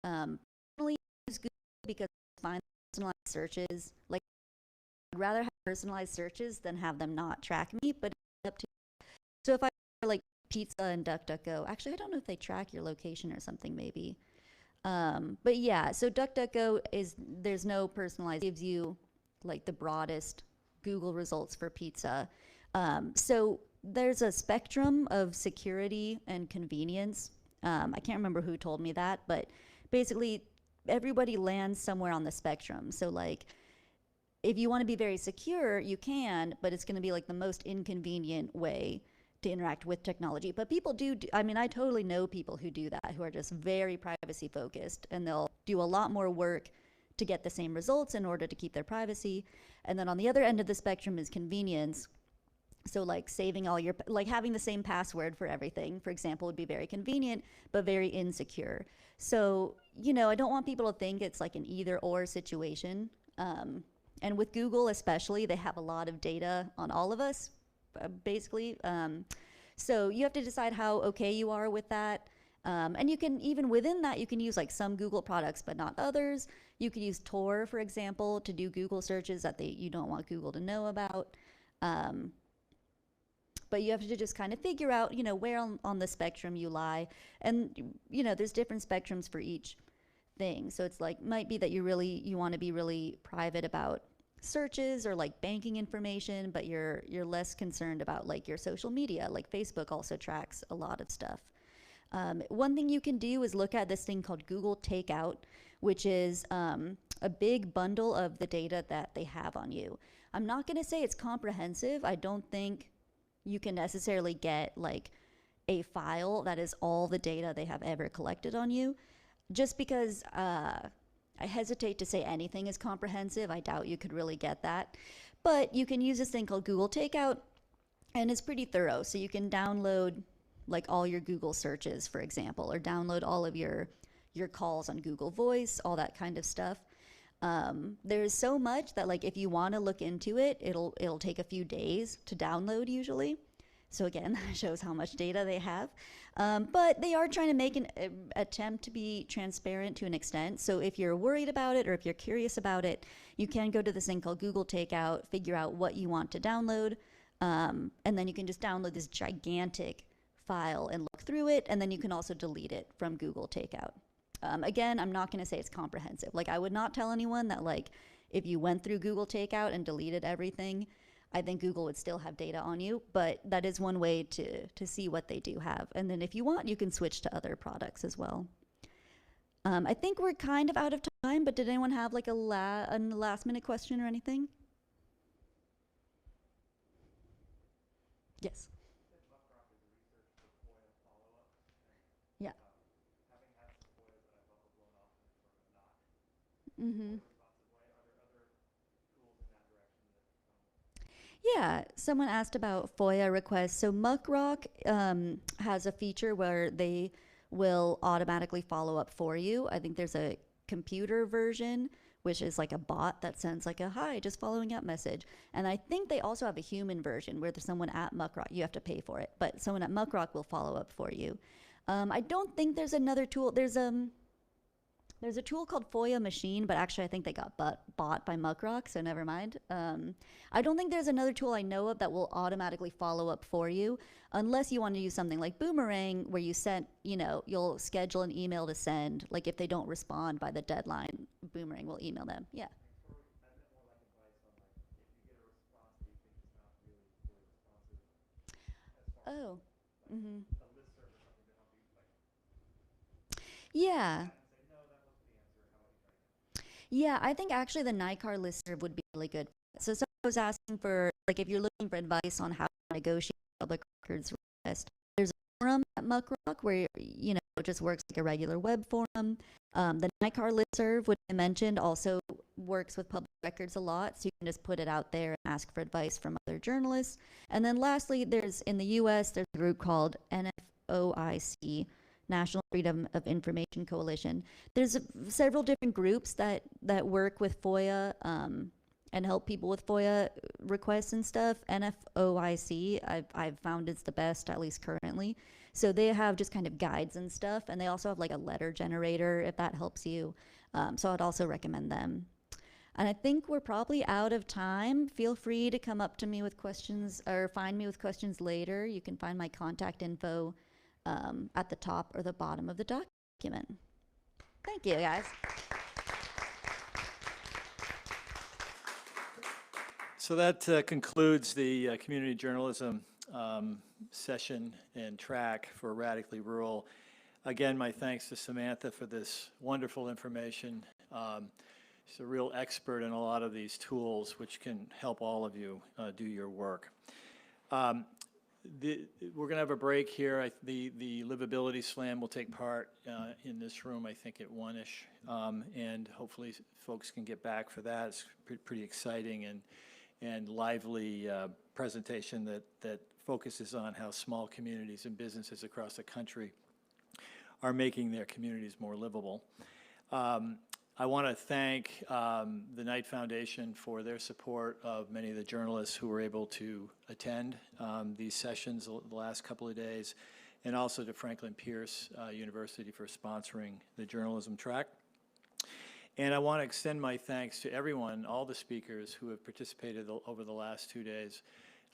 Personally, use Google because I find personalized searches, I'd rather have personalized searches than have them not track me, but it's up to you. So if I pizza and DuckDuckGo, actually I don't know if they track your location or something maybe. But yeah, so DuckDuckGo there's no personalized, gives you the broadest Google results for pizza. So there's a spectrum of security and convenience. I can't remember who told me that, but basically everybody lands somewhere on the spectrum. So if you want to be very secure, you can, but it's going to be the most inconvenient way to interact with technology. But people I mean, I totally know people who do that, who are just very privacy focused, and they'll do a lot more work to get the same results in order to keep their privacy. And then on the other end of the spectrum is convenience. So saving all your, having the same password for everything, for example, would be very convenient, but very insecure. So, I don't want people to think it's an either or situation. And with Google especially, they have a lot of data on all of us, basically. So you have to decide how okay you are with that. And you can, even within that, you can use some Google products, but not others. You could use Tor, for example, to do Google searches that you don't want Google to know about. But you have to just kind of figure out, where on the spectrum you lie. And, there's different spectrums for each thing. So it's might be that you want to be really private about searches or banking information, but you're less concerned about your social media. Facebook also tracks a lot of stuff. One thing you can do is look at this thing called Google Takeout, which is a big bundle of the data that they have on you. I'm not going to say it's comprehensive. I don't think you can necessarily get a file that is all the data they have ever collected on you, just because I hesitate to say anything is comprehensive. I doubt you could really get that. But you can use this thing called Google Takeout, and it's pretty thorough. So you can download all your Google searches, for example, or download all of your calls on Google Voice, all that kind of stuff. There's so much that if you want to look into it, it'll take a few days to download usually. So again, that shows how much data they have. But they are trying to make an attempt to be transparent to an extent. So if you're worried about it or if you're curious about it, you can go to this thing called Google Takeout, figure out what you want to download, and then you can just download this gigantic file and look through it, and then you can also delete it from Google Takeout. Again, I'm not going to say it's comprehensive. I would not tell anyone that if you went through Google Takeout and deleted everything, I think Google would still have data on you, but that is one way to see what they do have. And then if you want, you can switch to other products as well. I think we're kind of out of time, but did anyone have a last minute question or anything? Yes. Mm-hmm. responsive way? Are there other tools in that direction that Yeah, someone asked about FOIA requests. So Muckrock has a feature where they will automatically follow up for you. I think there's a computer version, which is like a bot that sends like a hi, just following up message. And I think they also have a human version where there's someone at Muckrock. You have to pay for it, but someone at Muckrock will follow up for you. I don't think there's another tool. There's a tool called FOIA Machine, but actually I think they got bought by Muckrock, so never mind. I don't think there's another tool I know of that will automatically follow up for you, unless you want to use something like Boomerang, where you send, you'll schedule an email to send. Like if they don't respond by the deadline, Boomerang will email them. Yeah. I meant more like advice on like if you get a response that you think is not really fully responsive as far Oh. as Mm-hmm. a listserv or something to help you like Yeah. and say no, that wasn't the answer. How about you try again? Yeah, I think actually the NICAR listserv would be really good. So someone was asking for, like, if you're looking for advice on how to negotiate public records request, there's a forum at Muckrock where, it just works like a regular web forum. The NICAR listserv, which I mentioned, also works with public records a lot, so you can just put it out there and ask for advice from other journalists. And then lastly, in the US, there's a group called NFOIC, National Freedom of Information Coalition. There's several different groups that work with FOIA and help people with FOIA requests and stuff. NFOIC, I've found is the best, at least currently. So they have just kind of guides and stuff, and they also have like a letter generator if that helps you. So I'd also recommend them. And I think we're probably out of time. Feel free to come up to me with questions or find me with questions later. You can find my contact info at the top or the bottom of the document. Thank you, guys. So that concludes the community journalism session and track for Radically Rural. Again, my thanks to Samantha for this wonderful information. She's a real expert in a lot of these tools, which can help all of you do your work. We're going to have a break here. The Livability Slam will take part in this room, I think, at 1-ish, and hopefully folks can get back for that. It's pretty exciting and lively presentation that focuses on how small communities and businesses across the country are making their communities more livable. I want to thank the Knight Foundation for their support of many of the journalists who were able to attend these sessions the last couple of days, and also to Franklin Pierce University for sponsoring the journalism track. And I want to extend my thanks to everyone, all the speakers who have participated over the last 2 days.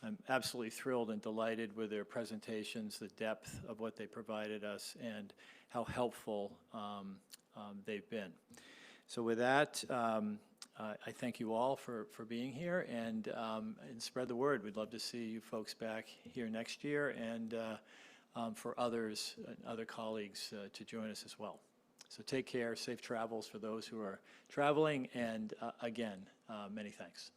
I'm absolutely thrilled and delighted with their presentations, the depth of what they provided us, and how helpful they've been. So with that, I thank you all for being here, and spread the word. We'd love to see you folks back here next year, and for other colleagues to join us as well. So take care, safe travels for those who are traveling, and again, many thanks.